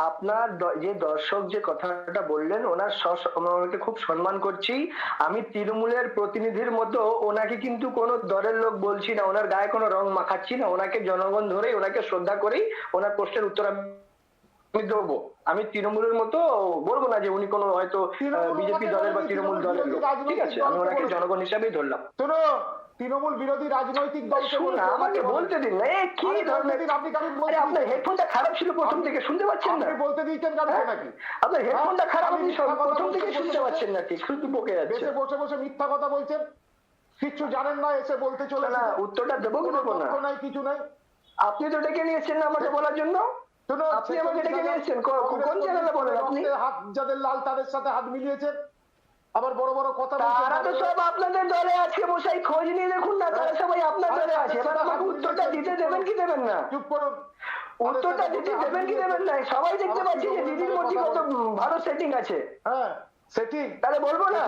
আপনার যে দর্শক যে কথাটা বললেন ওনাকে খুব সম্মান করছি। আমি তৃণমূলের প্রতিনিধির মতো ওনাকে কিন্তু কোনো দলের লোক বলছি না, ওনার গায়ে কোনো রং মাখাচ্ছি না। ওনাকে জনগণ ধরে ওনাকে শ্রদ্ধা করেই ওনার প্রশ্নের উত্তর আমি দেবো। আমি তৃণমূলের মতো বলবো না যে উনি কোনো হয়তো বিজেপি দলের বা তৃণমূল দলের লোক, ঠিক আছে? আমি ওনাকে জনগণ হিসাবেই ধরলাম। শোনো, তৃণমূল বিরোধী রাজনৈতিক দলকে আমাকে বলতে দিন না, কি ধরনের আপনার হেডফোনটা খারাপ ছিল প্রথম থেকে, শুনতে পাচ্ছেন না? বলতে দিয়েছেন নাকি? আপনার হেডফোনটা খারাপ, আপনি প্রথম থেকে শুনতে পাচ্ছেন না, ঠিক শুধু বকে যাচ্ছে। বসে বসে মিথ্যা কথা বলছেন, কিচ্ছু জানেন না, এসে বলতে চলে না, উত্তরটা দেবো কি দেবো না? নাই, কিছু নাই। আপনি তো ডেকে নিয়েছেন না আমাকে বলার জন্য, আপনি আমাকে ডেকে নিয়েছেন। কোন চ্যানেলে বলেন আপনি? হাত যাদের লাল তাদের সাথে হাত মিলিয়েছেন, আবার বড় বড় কথা তারা তো সব আপনাদের দলে আছে, বসাই খোঁজ নিয়ে দেখুন না, তারা সবাই আপনার দলে আছে। এবার আমাকে উত্তরটা দিতে দেবেন কি দেবেন না? চুপ করুন, উত্তরটা দিতে দেবেন কি দেবেন না? সবাই দেখতে পাচ্ছি যে দিদির মধ্যে কত ভালো সেটিং আছে। হ্যাঁ সেটিং, তাহলে বলবো না?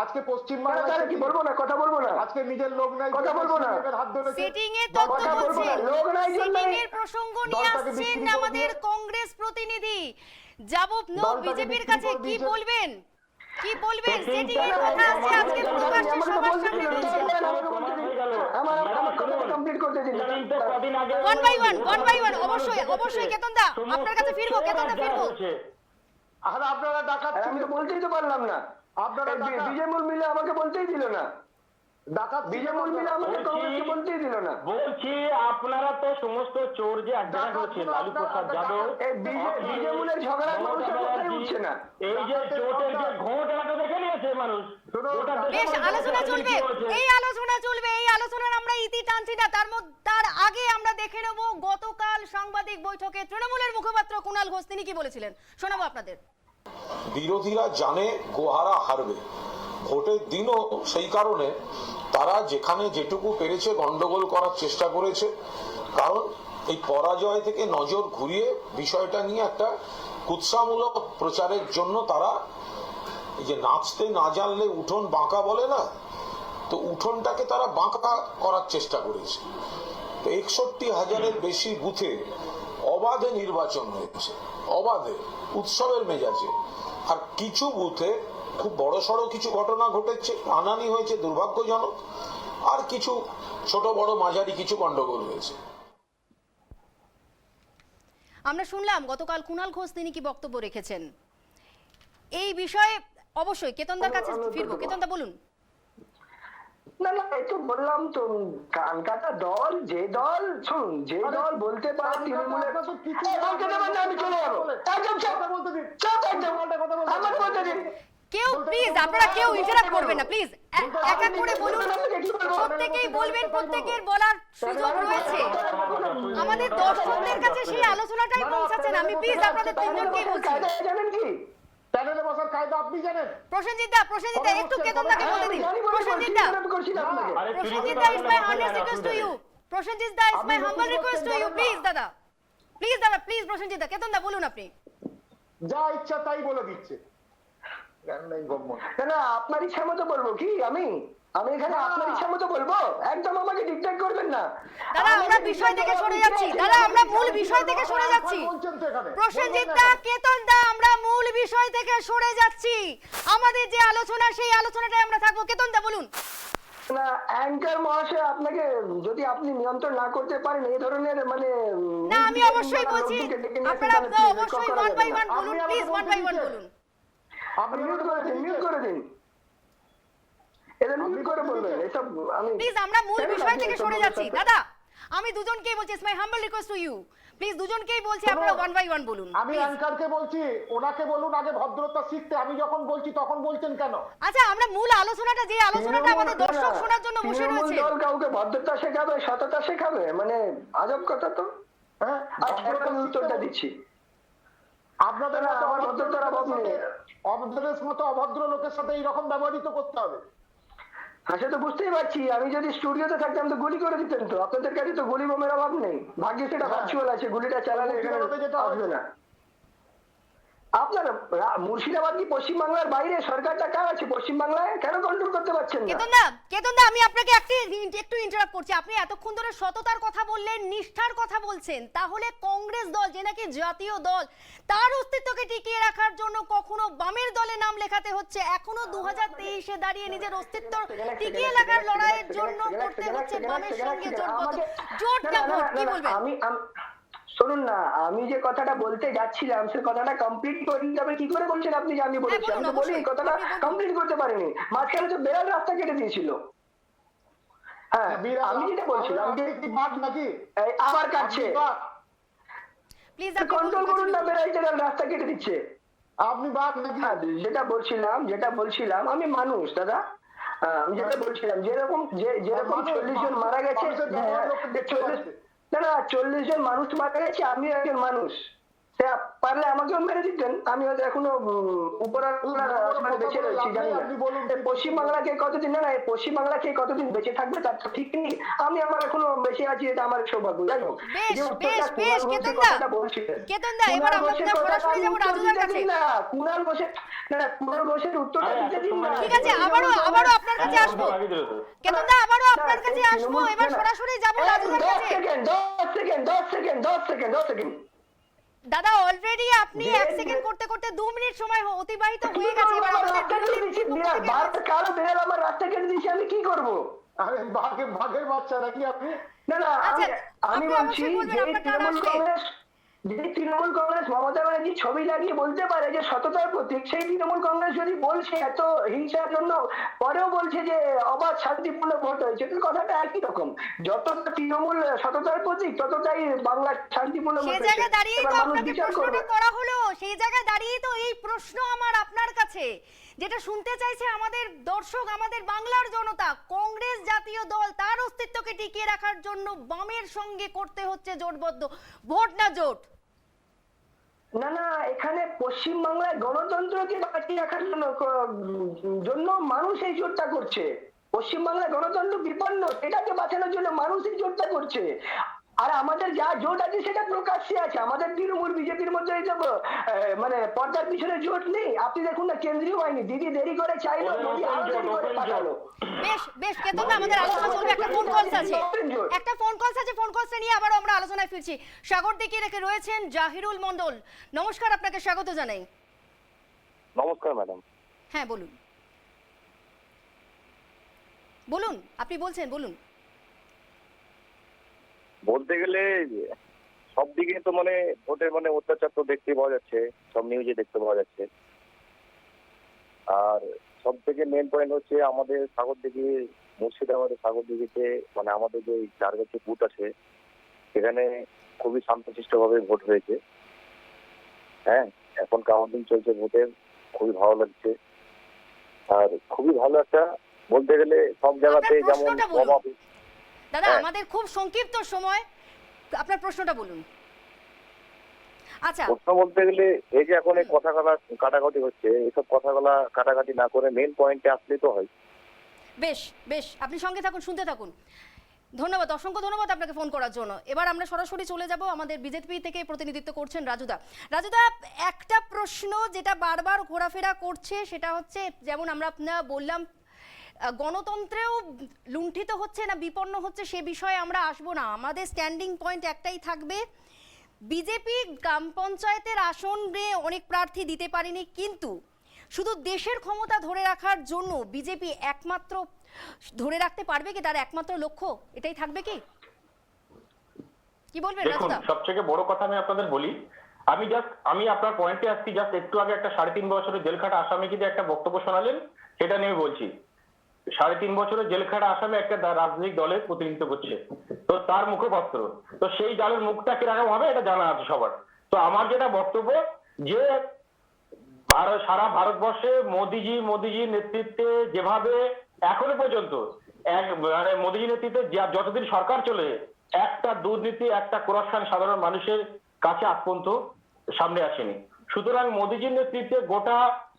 আজকে পশ্চিমবাংলায় তাহলে কি বলবো না? কথা বলবো না? আজকে নিজের লোক নাই, কথা বলবো না? হাত ধরে সেটিং এর তথ্য কথা বলবো বলছেন, না, লোক নাই জন্য সেটিং এর প্রসঙ্গ নিয়ে আসছেন আমাদের কংগ্রেস প্রতিনিধি। যাবত নো বিজেপির কাছে কি বলবেন? কি বলবেন? সেটিং এর কথা আছে, আজকে প্রকাশ্যে সবার সামনে বলছেন। আমার কথা কমপ্লিট করতে দিন। ওয়ান বাই ওয়ান, অবশ্যই অবশ্যই কেতন দা, আপনার কাছে ফিরবো, কেতন দা ফিরবো। আর আপনারা ডাকাচ্ছেন, আমি তো বলতেই তো পারলাম না। আপনারা বিজেমূল মিলে আমাকে বলতেই দিল না, ডাকাত বিজেমূল মিলে আমাকে কংগ্রেসকে বলতেই দিল না। বলছি আপনারা তো সমস্ত চোর যে এক জায়গায় হচ্ছে, লালু প্রসাদ যাদব, এই বিজেমূলের ঝগড়া মানুষের কথাই উঠছে না। এই যে চোটের যে ঘোটাটা দেখে নিয়েছে মানুষ। বেশ, আলোচনা চলবে, এই আলোচনা চলবে, এই আলোচনার আমরা ইতি টানছি না। তার আগে আমরা দেখে নেব গতকাল সাংবাদিক বৈঠকে তৃণমূলের মুখপাত্র কুণাল ঘোষ তিনি কি বলেছিলেন, শোনাবো আপনাদের। বিরোধীরা জানে গোহারা হারবে, ভোটের দিনও সেই কারণে তারা যেখানে যেটুকু পেরেছে গন্ডগোল করার চেষ্টা করেছে। কারণ এই পরাজয় থেকে নজর ঘুরিয়ে বিষয়টা নিয়ে একটা কুৎসামূলক প্রচারের জন্য তারা এই যে নাচতে না জানলে উঠোন বাঁকা বলে না, তো উঠোনটাকে তারা বাঁকা করার চেষ্টা করেছে। তো 61,000-এর বেশি বুথে অবাধে নির্বাচন হয়েছে, অবাধে উৎসবের মেজাজে। আর কিছু বুথে খুব বড়সড় কিছু ঘটনা ঘটেছে, প্রাণহানি হয়েছে দুর্ভাগ্যজনক, আর কিছু ছোট বড় মাঝারি কিছু গন্ডগোল হয়েছে। আমরা শুনলাম গতকাল কুণাল ঘোষ তিনি কি বক্তব্য রেখেছেন এই বিষয়ে। অবশ্যই কেতনদার কাছে ফিরবো। কেতনদা বলুন। না না, এই তো বললাম তো, কানকাটা দল, যে দল শুনুন, যে দল বলতে পারে তৃণমূলের আমি চলে যাবো, একদম চুপ, একদম আমাকে বলতে দিন। কেউ প্লিজ, আপনারা কেউ ইন্টারাপ্ট করবেন না প্লিজ, এক এক করে বলুন, প্রত্যেকেই বলবেন, প্রত্যেকের বলার সুযোগ রয়েছে। আমাদের দর্শকদের কাছে সেই আলোচনাটাই পৌঁছাচ্ছে না। আমি প্লিজ আপনাদের তিনজনকেই বলছি, জানেন কি প্যানেলে বসার কায়দা আপনি জানেন? প্রসেনজিৎ দা একটু কেতনদাকে বলতে দিন। Prosenjit da is my earnest request to you. Prosenjit da is my humble request to you, please দাদা, প্লিজ প্রসেনজিৎ দা। কেতনদা বলুন আপনি। যা ইচ্ছা তাই বলে দিচ্ছে। না না, আপনার ইচ্ছা মতো বলবো কি আমি? আমি এখানে আপনার ইচ্ছা মতো বলবো? একদম আমাকে ডিক্টেট করবেন না। দাদা আমরা বিষয় থেকে সরে যাচ্ছি, দাদা আমরা মূল বিষয় থেকে সরে যাচ্ছি। বলছেন তো এখানে প্রসেনজিৎ দা, কেতন দা, আমরা মূল বিষয় থেকে সরে যাচ্ছি। আমাদের যে আলোচনা সেই আলোচনাটাই আমরা থাকবো। কেতন দা বলুন। না অ্যাঙ্কার মহাশয়, আপনাকে যদি আপনি নিয়ন্ত্রণ না করতে পারেন এই ধরনের মানে না আমি অবশ্যই বলছি, আপনারা অবশ্যই ওয়ান বাই ওয়ান বলুন, প্লিজ ওয়ান বাই ওয়ান বলুন। আপনি মিউট করে দিন। এটা মিউট করে বলবেন এসব। আমি প্লিজ আমরা মূল বিষয় থেকে সরে যাচ্ছি। দাদা আমি দুজনকেই বলছি, it's my humble request to you, please দুজনকেই বলছি আপনারা ওয়ান বাই ওয়ান বলুন। আমি অ্যাঙ্কারকে বলছি ওনাকে বলুন আগে ভদ্রতা শিখতে, আমি যখন বলছি তখন বলছেন কেন? আচ্ছা আমরা মূল আলোচনাটা, যে আলোচনাটা আমাদের দর্শক শোনার জন্য বসে তৃণমূল রয়েছে। দল কাউকে ভদ্রতা শেখাবে, সততা শেখাবে? মানে আজব কথা তো। হ্যাঁ আচ্ছা আমি উত্তরটা দিচ্ছি। আপনাদের না, মতো আমার অভদ্র ভদ্রতার অভাব নেই। অভদ্রের মতো অভদ্র লোকের সাথে এইরকম ব্যবহৃত করতে হবে? হ্যাঁ সে তো বুঝতেই পারছি। আমি যদি স্টুডিওতে থাকতাম তো গুলি করে দিতেন তো। আপনাদের কাছে তো গুলি বোমের অভাব নেই। ভাগ্যে সেটা ভার্চুয়াল আছে, গুলিটা চালালে এখানে আসবে না। আপনার মুর্শিদাবাদ কি পশ্চিমবাংলার বাইরে? সরকারটা কার আছে পশ্চিমবাংলায়? কেন কন্ট্রোল করতে পারছেন না? কেতন দা আমি আপনাকে একটু ইন্টারাপ্ট করছি। আপনি এতক্ষণ ধরে সততার কথা বললেন, নিষ্ঠার কথা বলছেন, তাহলে কংগ্রেস দল যে নাকি জাতীয় দল, তার অস্তিত্বকে টিকিয়ে রাখার জন্য কখনো বামের দলে নাম লেখাতে হচ্ছে, এখনো 2023-এ দাঁড়িয়ে নিজের অস্তিত্ব টিকিয়ে রাখার লড়াইয়ের জন্য করতে হচ্ছে বামের সঙ্গে জোটবদ্ধ। জোট না ভোট কি বলবেন? আমি শুনুন না, আমি যে কথাটা বলতে যাচ্ছিলাম সে কথাটা কমপ্লিট করে যাবে কি করে বলছেন আপনি যে আমি বলেছি? আমি তো বলি এই কথাটা কমপ্লিট করতে পারিনি। মাঝখানে তো বেড়াল রাস্তা কেটে দিয়েছিল। হ্যাঁ আমি যেটা বলছিলাম যে বাঘ নাকি আবার কাটছে, প্লিজ কন্ট্রোল করুন না। বেড়াইতে রাস্তা কেটে দিচ্ছে। আপনি বাঘ নাকি? হ্যাঁ যেটা বলছিলাম আমি মানুষ দাদা। আমি যেটা বলছিলাম যেরকম 40 জন মারা গেছে, 40 জন মানুষ মারা গেছে, আমি একজন মানুষ। সে পারলে আমাকেও মেরে দিতেন, আমি হয়তো এখনো উপরে বেঁচে রয়েছি জানি না। পশ্চিমবাংলাকে কতদিন পশ্চিমবাংলাকে কতদিন বেঁচে থাকবে তার তো ঠিক নেই। আমি আমার এখনো বেঁচে আছি, এটা আমার সৌভাগ্য। যাই হোক, বেশ কেতন দা এবার আমরা সরাসরি যাব রাজুদার কাছে। কুণাল ঘোষের উত্তরটা দিতে দিন না। ঠিক আছে, আবারও আপনার কাছে আসবো। কেতন দা আবারও আপনার কাছে আসবো, এবার সরাসরি যাব রাজুদার কাছে। 10 সেকেন্ড। দাদা অলরেডি আপনি 1 সেকেন্ড করতে করতে 2 মিনিট সময় অতিবাহিত হয়ে গেছে। এবার আমাদের কারো বেড়াল আমার রাস্তা কেটে দিয়েছে, আমি কি করব? আরে বাঘের বাচ্চা নাকি আপনি? না আমি বলছি যে তৃণমূল কংগ্রেস মমতা ব্যানার্জি ছবি লাগিয়ে বলতে পারে যে সততার প্রতীক, সেই তৃণমূল কংগ্রেস যদি বলছে এত হিংসার জন্য পরেও বলছে যে অবাধ শান্তিপূর্ণ ভোট হয়েছে, তো কথাটা একই রকম। যতটা তৃণমূল সততার প্রতীক ততটাই বাংলা শান্তিপূর্ণ ভোট হয়েছে। সেই জায়গায় দাঁড়িয়ে তো আপনাকে প্রশ্নটা করা হলো, সেই জায়গায় দাঁড়িয়ে তো এই প্রশ্ন আমার আপনার কাছে, যেটা শুনতে চাইছে আমাদের দর্শক, আমাদের বাংলার জনতা। কংগ্রেস জাতীয় দল তার অস্তিত্বকে টিকিয়ে রাখার জন্য বামের সঙ্গে করতে হচ্ছে জোটবদ্ধ, ভোট না জোট? না এখানে পশ্চিমবাংলায় গণতন্ত্রকে বাঁচিয়ে রাখার জন্য মানুষ এই জোটটা করছে। পশ্চিমবাংলায় গণতন্ত্র বিপন্ন, এটাকে বাঁচানোর জন্য মানুষ এই জোটটা করছে। আর আমাদের যা জোট আছে সেটা প্রকাশ্যে আছে। আমাদের তৃণমূল বিজেপির মধ্যে এইসব মানে পর্দার পিছনে জোট নেই। আপনি দেখুন না, কেন্দ্রীয় বাহিনী দিদি দেরি করে চাইলো, মোদি আরো দেরি করে পাঠালো। বেশ কেতন আমাদের আলোচনা চলবে। একটা ফোন কলস আছে, ফোন কলসটা নিয়ে আবার আমরা আলোচনায় ফিরছি। সাগর দিকে রেখে রয়েছেন জাহিরুল মণ্ডল। নমস্কার, আপনাকে স্বাগত জানাই। নমস্কার ম্যাডাম। হ্যাঁ বলুন, আপনি বলছেন, বলুন। বলতে গেলে সব দিকে তো মানে ভোটের মানে অত্যাচার তো দেখতে পাওয়া যাচ্ছে, সব নিউজে দেখতে পাওয়া যাচ্ছে। আর সব থেকে মেন পয়েন্ট হচ্ছে আমাদের সাগরদিঘি, মুর্শিদাবাদের সাগরদিঘিতে মানে আমাদের যে চারগাছি বুথ আছে সেখানে খুবই শান্তশিষ্টভাবে ভোট হয়েছে। হ্যাঁ, এখন কাউন্টিং চলছে ভোটের, খুবই ভালো লাগছে। আর খুবই ভালো একটা বলতে গেলে সব জায়গাতে যেমন দাদা আমাদের খুব সংক্ষিপ্ত সময়, আপনার প্রশ্নটা বলুন। আচ্ছা, প্রশ্ন বলতে গেলে এই যে এখন এই কথা কাটাকাটি হচ্ছে, এইসব কথা কাটাকাটি না করে মেন পয়েন্টে আসলে তো হয়। বেশ আপনি সঙ্গে থাকুন, শুনতে থাকুন। ধন্যবাদ, অসংখ্য ধন্যবাদ আপনাকে ফোন করার জন্য। এবার আমরা সরাসরি চলে যাব, আমাদের বিজেপি থেকে প্রতিনিধিত্ব করছেন রাজুদা। একটা প্রশ্ন যেটা বারবার ঘোরাফেরা করছে সেটা হচ্ছে, যেমন আমরা বললাম গণতন্ত্রেও লুণ্ঠিত হচ্ছে না বিপন্ন হচ্ছে সে বিষয়ে আমরা আসবো না। আমাদের স্ট্যান্ডিং পয়েন্ট একটাই থাকবে, বিজেপি গ্রাম পঞ্চায়েতের আসনে অনেক প্রার্থী দিতে পারেনি, কিন্তু শুধু দেশের ক্ষমতা ধরে রাখার জন্য বিজেপি একমাত্র ধরে রাখতে পারবে কি, তার একমাত্র লক্ষ্য এটাই থাকবে কি বলবেন দেখুন, রাজদা? সবথেকে বড় কথা আমি আপনাদের বলি, আমি আপনার পয়েন্টে আসছি। জাস্ট একটু আগে একটা 3.5 বছরের জেল খাটা আসামি কিন্তু একটা বক্তব্য শোনালেন, সেটা নিয়ে বলছি। 3.5 বছরের জেল খাটা আসামি একটা রাজনৈতিক দলের প্রতিনিধিত্ব করছে, তো তার মুখপাত্র, তো সেই দলের মুখটা কিরকম হবে এটা জানা আছে সবার। তো আমার যেটা বক্তব্য, যে সারা ভারতবর্ষে মোদিজির নেতৃত্বে যেভাবে এখনো পর্যন্ত মোদিজির নেতৃত্বে যতদিন সরকার চলে, একটা দুর্নীতি, একটা করাপশন সাধারণ মানুষের কাছে আজ পর্যন্ত সামনে আসেনি। সুতরাং মোদিজির নেতৃত্বে গোটা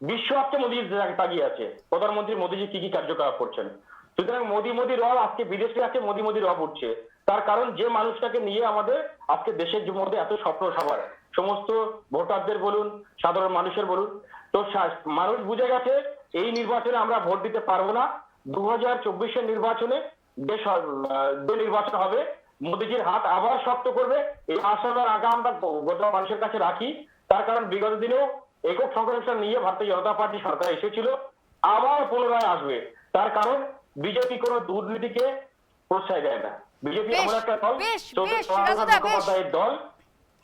বিশ্ব আজকে মোদিজির তাকিয়ে আছে, প্রধানমন্ত্রী মোদিজি কি কি কার্যকলাপ করছেন। সুতরাং মোদি রব আজকে বিদেশে আছে, মোদি রব উঠছে। তার কারণ যে মানুষটাকে নিয়ে আমাদের আজকে দেশের মধ্যে এত স্বপ্ন সবার, সমস্ত ভোটারদের বলুন, সাধারণ মানুষের বলুন, তো মানুষ বুঝে গেছে এই নির্বাচনে আমরা ভোট দিতে পারবো না। 2024-এর নির্বাচনে যে নির্বাচন হবে, মোদিজির হাত আবার শক্ত করবে, এই আশার আগে আমরা গোটা মানুষের কাছে রাখি। তার কারণ বিগত দিনেও একক সংগঠন নিয়ে ভারতীয় জনতা পার্টি সরকার এসেছিল, আবার পুনরায় আসবে। তার কারণ বিজেপি কোনো দুর্নীতিকে প্রশ্রয় দেয় না। বিজেপি এমন একটা দল, চট্টোপাধ্যায়ের দল,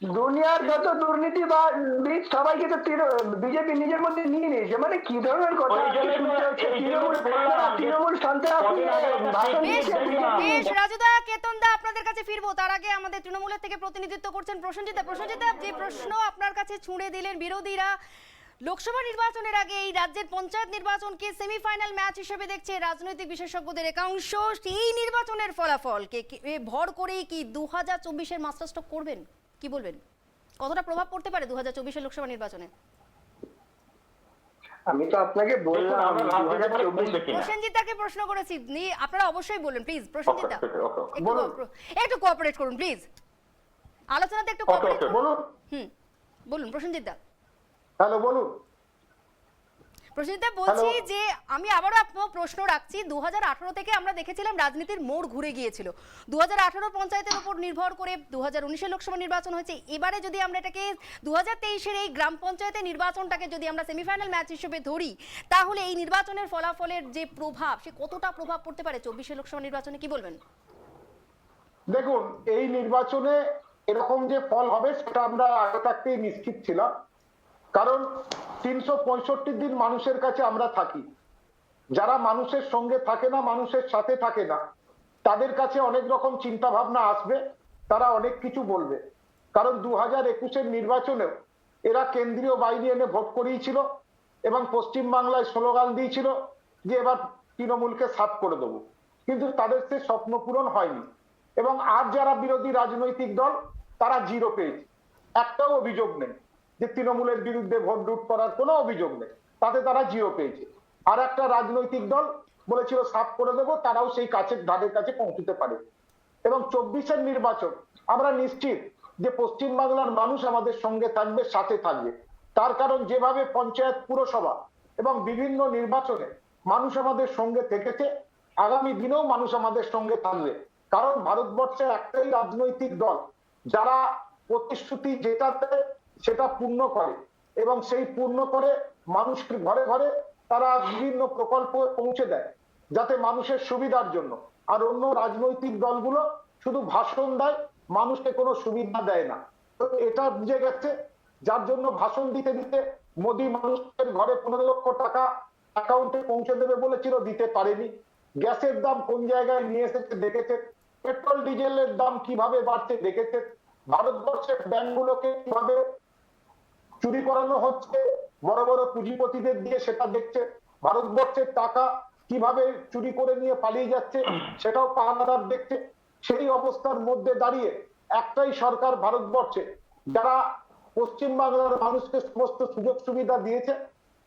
দুনিয়ার যত দুর্নীতি বা সবাইকে তো বিজেপি নিজের মধ্যে নিয়ে নিয়েছে। মানে কি ধরনের কথা তৃণমূল সন্ত্রাসী ভাষণ দিয়েছে বিজেপি। বেশ, রাজুদা, কেতনদা, আপনাদের কাছে ফিরবো। তার আগে আমাদের তৃণমূলের থেকে প্রতিনিধিত্ব করছেন প্রসেনজিৎ দা। যে প্রশ্ন আপনার কাছে ছুঁড়ে দিলেন বিরোধীরা, লোকসভা নির্বাচনের আগে এই রাজ্যের পঞ্চায়েত নির্বাচনকে সেমিফাইনাল ম্যাচ হিসেবে দেখছে রাজনৈতিক বিশেষজ্ঞদের একাংশ। এই নির্বাচনের ফলাফলকে ভর করেই কি 2024-এর মাস্টারস্ট্রোক করবেন? কি বলবেন, কতটা প্রভাব পড়তে পারে 2024-এর লোকসভা নির্বাচনে? আমি তো আপনাকে বললাম প্রসেনজিৎ দাকে প্রশ্ন করেছি, আপনারা অবশ্যই বলুন প্লিজ। প্রসেনজিৎ দা একটু কোঅপারেট করুন প্লিজ, আলোচনাতে একটু কোঅপারেট করুন। বলুন প্রসেনজিৎ দা। হ্যালো, বলুন। প্রসেনজিৎ দা, বলছি যে আমি আবারও আপনার প্রশ্ন রাখছি। 2018 থেকে আমরা দেখেছিলাম রাজনীতির মোড় ঘুরে গিয়েছিল। 2018 পঞ্চায়েতের উপর নির্ভর করে 2019-এর লোকসভা নির্বাচন হয়েছে। এবারে যদি আমরা এটাকে 2023-এর এই গ্রাম পঞ্চায়েতের নির্বাচনটাকে যদি আমরা সেমিফাইনাল ম্যাচ হিসেবে ধরি, তাহলে এই নির্বাচনের ফলাফলের যে প্রভাব, সে কতটা প্রভাব পড়তে পারে 24-এর লোকসভা নির্বাচনে, কি বলবেন? দেখুন, এই নির্বাচনে এরকম যে ফল হবে সেটা আমরা আগে থাকতেই নিশ্চিত ছিলাম। কারণ 365 দিন মানুষের কাছে আমরা থাকি। যারা মানুষের সঙ্গে থাকে না, মানুষের সাথে থাকে না, তাদের কাছে অনেক রকম চিন্তা ভাবনা আসবে, তারা অনেক কিছু বলবে। কারণ 2021-এর নির্বাচনেও এরা কেন্দ্রীয় বাহিনী এনে ভোট করিয়েছিল এবং পশ্চিমবাংলায় স্লোগান দিয়েছিল যে এবার তৃণমূলকে সাফ করে দেবো, কিন্তু তাদের সে স্বপ্ন পূরণ হয়নি। এবং আজ যারা বিরোধী রাজনৈতিক দল, তারা জিরো পেয়েছে, একটাও অভিযোগ নেই যে তৃণমূলের বিরুদ্ধে ভোট লুট করার কোনো অভিযোগ নেই, তাতে তারা জিরো পেয়েছে। আর একটা রাজনৈতিক দল বলেছিল সাফ করে দেবো, তারাও সেই ধারের কাছে পৌঁছতে পারে। এবং 24-এর নির্বাচন আমরা নিশ্চিত যে পশ্চিমবাংলার মানুষ আমাদের সঙ্গে থাকবে, সাথে থাকবে। তার কারণ যেভাবে পঞ্চায়েত, পুরসভা এবং বিভিন্ন নির্বাচনে মানুষ আমাদের সঙ্গে থেকেছে, আগামী দিনেও মানুষ আমাদের সঙ্গে থাকবে। কারণ ভারতবর্ষের একটাই রাজনৈতিক দল যারা প্রতিশ্রুতি যেটাতে সেটা পূর্ণ করে, এবং সেই পূর্ণ করে মানুষকে ঘরে ঘরে তারা বিভিন্ন প্রকল্প পৌঁছে দেয় যাতে মানুষের সুবিধার জন্য। আর অন্য রাজনৈতিক দলগুলো শুধু ভাষণ দেয়, মানুষকে কোনো সুবিধা দেয় না। তো এটা বুঝে গেছে, যার জন্য ভাষণ দিতে দিতে মোদি মানুষের ঘরে 15 লক্ষ টাকা অ্যাকাউন্টে পৌঁছে দেবে বলেছিল, দিতে পারেনি। গ্যাসের দাম কোন জায়গায় নিয়ে এসেছে দেখেছে, পেট্রোল ডিজেলের দাম কিভাবে বাড়ছে দেখেছে, ভারতবর্ষের ব্যাংকগুলোকে কিভাবে চুরি করানো হচ্ছে বড় বড় পুঁজিপতিদের দিয়ে সেটা দেখছে, ভারতবর্ষের টাকা কিভাবে চুরি করে নিয়ে পালিয়ে যাচ্ছে সেটাও পাহারাদার দেখছে। সেই অবস্থার মধ্যে দাঁড়িয়ে একটাই সরকার ভারতবর্ষে, যারা পশ্চিমবাংলার মানুষকে সমস্ত সুযোগ সুবিধা দিয়েছে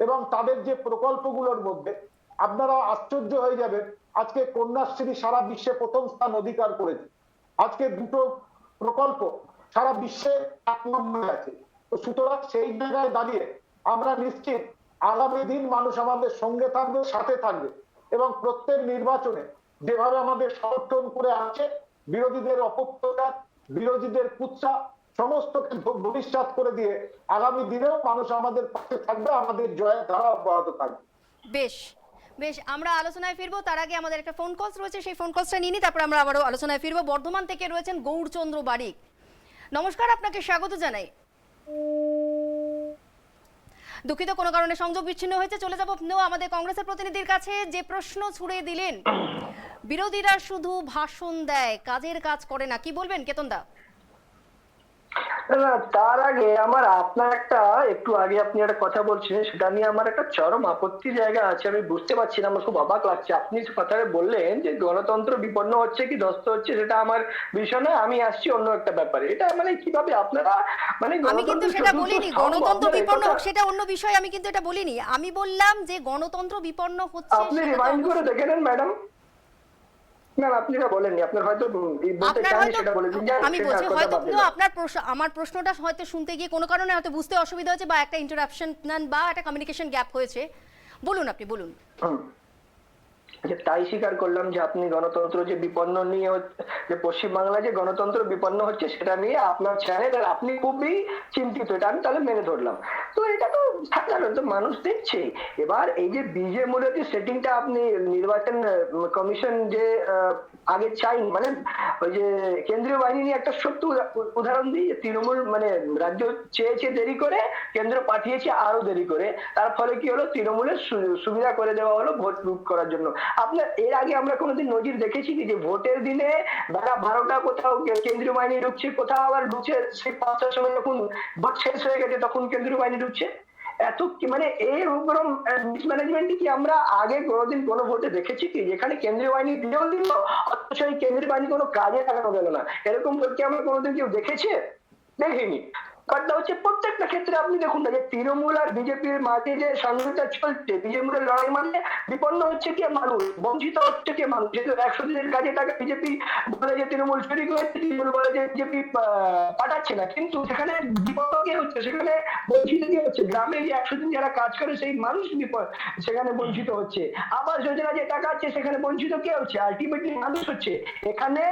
এবং তাদের যে প্রকল্পগুলোর মধ্যে আপনারা আশ্চর্য হয়ে যাবেন, আজকে কন্যাশ্রী সারা বিশ্বে প্রথম স্থান অধিকার করেছে। আজকে দুটো প্রকল্প সারা বিশ্বে 1 নম্বরে আছে। তো সুতরাং সেই জায়গায় দাঁড়িয়ে আমরা নিশ্চিত আগামী দিন মানুষ আমাদের সঙ্গে থাকবে, সাথে থাকবে এবং প্রত্যেক নির্বাচনে যেভাবে আমাদের সমর্থন করে আছে, বিরোধীদের অপপ্রচার, বিরোধীদের কুৎসা সমস্তকে ভবিষ্যৎ করে দিয়ে আগামী দিনেও মানুষ আমাদের পাশে থাকবে, আমাদের জয়ের ধারা অব্যাহত থাকবে। বেশ বেশ, আমরা আলোচনায় ফিরবো। তার আগে আমাদের একটা ফোন কল রয়েছে, সেই ফোন কলটা নিয়ে নিই, তারপর আমরা আবারও আলোচনায় ফিরবো। বর্ধমান থেকে রয়েছেন গৌরচন্দ্র বারিক। নমস্কার, আপনাকে স্বাগত জানাই। দুঃখিত, কোনো কারণে সংযোগ বিচ্ছিন্ন হয়েছে। চলে যাবো আমাদের কংগ্রেসের প্রতিনিধির কাছে, যে প্রশ্ন ছুড়ে দিলেন বিরোধীরা শুধু ভাষণ দেয়, কাজের কাজ করে না, কি বলবেন কেতন দা? না, তার আগে আমার আপনার একটু আগে আপনি একটা কথা বলছিলেন, সেটা নিয়ে আমার একটা চরম আপত্তি জায়গা আছে। আমি বুঝতে পারছি না, আমার খুব অবাক লাগছে। আপনি কথাটা বললেন যে গণতন্ত্র বিপন্ন হচ্ছে কি ধ্বস্ত হচ্ছে, সেটা আমার বিষয় নয়, আমি আসছি অন্য একটা ব্যাপারে। এটা মানে কিভাবে আপনারা মানে আমি কিন্তু সেটা বলিনি গণতন্ত্র বিপন্ন হোক, সেটা অন্য বিষয়, আমি কিন্তু এটা বলিনি। আমি বললাম যে গণতন্ত্র বিপন্ন হচ্ছে। আপনি রিমাইন্ড করে দেখে নেন ম্যাডাম। না, আপনি এটা বলেননি, আপনার হয়তো বলতে চান সেটা বলে দিন। আমি বলছি হয়তো আপনার আমার প্রশ্নটা হয়তো শুনতে গিয়ে কোনো কারণে হয়তো বুঝতে অসুবিধা হয়েছে, বা একটা ইন্টারাপশন বা একটা কমিউনিকেশন গ্যাপ হয়েছে। বলুন, আপনি বলুন। তাই স্বীকার করলাম যে আপনি গণতন্ত্র যে বিপন্ন নিয়ে, যে পশ্চিমবাংলায় যে গণতন্ত্র বিপন্ন হচ্ছে সেটা নিয়ে আপনার চ্যানেল আর আপনি খুবই চিন্তিত, এটা আমি তাহলে মেনে ধরলাম। তো এটা তো সাধারণত মানুষ দেখছে। এবার এই যে বিজে মূলত সেটিংটা আপনি নির্বাচন কমিশন যে আগে চাই, মানে ওই যে কেন্দ্রীয় বাহিনী নিয়ে একটা সত্য উদাহরণ দিই। তৃণমূল মানে রাজ্য চেয়েছে দেরি করে, কেন্দ্র পাঠিয়েছে আরো দেরি করে, তার ফলে কি হলো, তৃণমূলের সুবিধা করে দেওয়া হলো ভোট লুট করার জন্য। আপনার এর আগে আমরা কোনোদিন নজির দেখেছি কি যে ভোটের দিনে বেলা 12টা কোথাও কেন্দ্রীয় বাহিনী ঢুকছে, কোথাও আবার ঢুকছে সেই 5টার সময় যখন ভোট শেষ হয়ে গেছে তখন কেন্দ্রীয় বাহিনী ঢুকছে? এত মানে এরকম মিসম্যানেজমেন্ট কি আমরা আগে কোনোদিন কোনো ভোটে দেখেছি কি, যেখানে কেন্দ্রীয় বাহিনী দিলেও দিল অথচ এই কেন্দ্রীয় বাহিনী কোনো কাজে লাগানো গেল না? এরকম ভোট কি আমরা কোনোদিন কেউ দেখেছে? দেখিনি। কথা হচ্ছে প্রত্যেকটা ক্ষেত্রে আপনি দেখুন না যে তৃণমূল আর বিজেপির মাঝে যে সংঘর্ষটা চলছে, বিজেপির লড়াই মানে বিপন্ন হচ্ছে কি মানুষ, বঞ্চিত হচ্ছে কি মানুষ। যেহেতু 100 দিনের কাজে টাকা বিজেপি বলে যে তৃণমূল চুরি করেছে, তৃণমূল বলে যে বিজেপি পাঠাচ্ছে না, কিন্তু সেখানে বিপদ কি হচ্ছে, সেখানে বঞ্চিত কি হচ্ছে? গ্রামে যে 100 দিন যারা কাজ করে সেই মানুষ বিপদ সেখানে বঞ্চিত হচ্ছে। আবাস যোজনা যে টাকা আছে সেখানে বঞ্চিত কে হচ্ছে? আলটিমেটলি মানুষ হচ্ছে। এখানে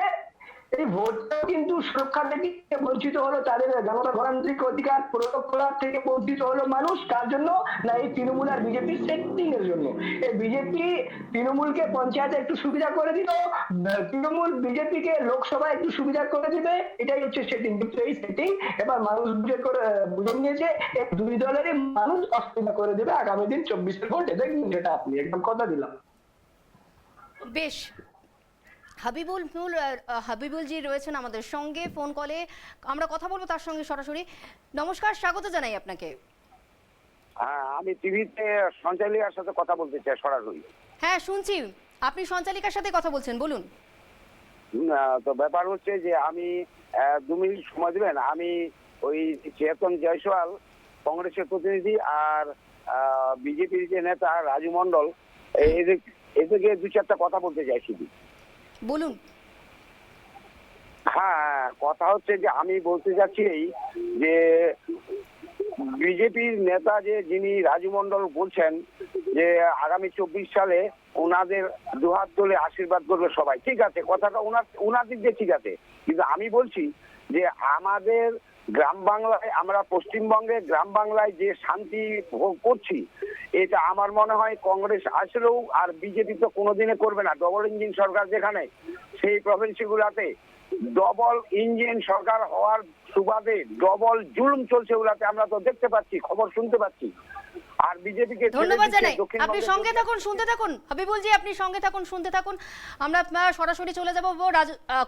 এই ভোটটা কিন্তু সুরক্ষা থেকে বঞ্চিত হলো, তাদের গণতান্ত্রিক অধিকার প্রয়োগ করার থেকে বঞ্চিত হলো মানুষ। কার জন্য? না এই তৃণমূল আর বিজেপির সেটিং এর জন্য। এই বিজেপি তৃণমূলকে পঞ্চায়েতে একটু সুবিধা করে দিল, তৃণমূল বিজেপিকে লোকসভায় একটু সুবিধা করে দিবে, এটাই হচ্ছে সেটিং। কিন্তু এই সেটিং এবার মানুষ বুঝে নিয়েছে, এই দুই দলেরই মানুষ অসুবিধা করে দেবে আগামী দিন 24-এর ভোটে। দেখবেন যেটা আপনি একদম কথা দিলাম। বেশ, হাবিবুল জি রয়েছেন আমাদের সঙ্গে ফোন কলে, আমরা কথা বলবো তার সঙ্গে সরাসরি। নমস্কার, স্বাগত জানাই আপনাকে। হ্যাঁ, আমি টিভিতে সঞ্চালিকার সাথে কথা বলতে চাই সরাসরি। হ্যাঁ শুনছি, আপনি সঞ্চালিকার সাথে কথা বলছেন, বলুন। তো ব্যাপার হচ্ছে যে আমি 2 মিনিট সময় দিবেন। আমি ওই চেতন জয়সওয়াল কংগ্রেসের প্রতিনিধি আর বিজেপির যে নেতা রাজু মন্ডল, এদেরকে 2-4টা কথা বলতে চাই শুধু। বলুন। হ্যাঁ, কথা হচ্ছে যে আমি বলতে চাচ্ছি যে বিজেপির নেতা যিনি রাজু মন্ডল বলছেন যে আগামী 24 সালে ওনাদের দুহাত তুলে আশীর্বাদ করবে সবাই, ঠিক আছে, কথাটা ওনার দিক দিয়ে ঠিক আছে। কিন্তু আমি বলছি যে আমাদের গ্রাম বাংলায়, আমরা পশ্চিমবঙ্গে গ্রাম বাংলায় যে শান্তি ভোগ করছি, এটা আমার মনে হয় কংগ্রেস আসলেও আর বিজেপি তো কোনোদিনে করবে না। ডবল ইঞ্জিন সরকার যেখানে, সেই প্রভিন্সগুলোতে ডবল ইঞ্জিন সরকার হওয়ার সুবাদে ডবল জুলুম চলছে ওগুলাতে, আমরা তো দেখতে পাচ্ছি, খবর শুনতে পাচ্ছি। আর বিজেপিকে ধন্যবাদ জানাই, আপনি সঙ্গে থাকুন, শুনতে থাকুন। হাবিবুল জি, আপনি সঙ্গে থাকুন, শুনতে থাকুন। আমরা সরাসরি চলে যাব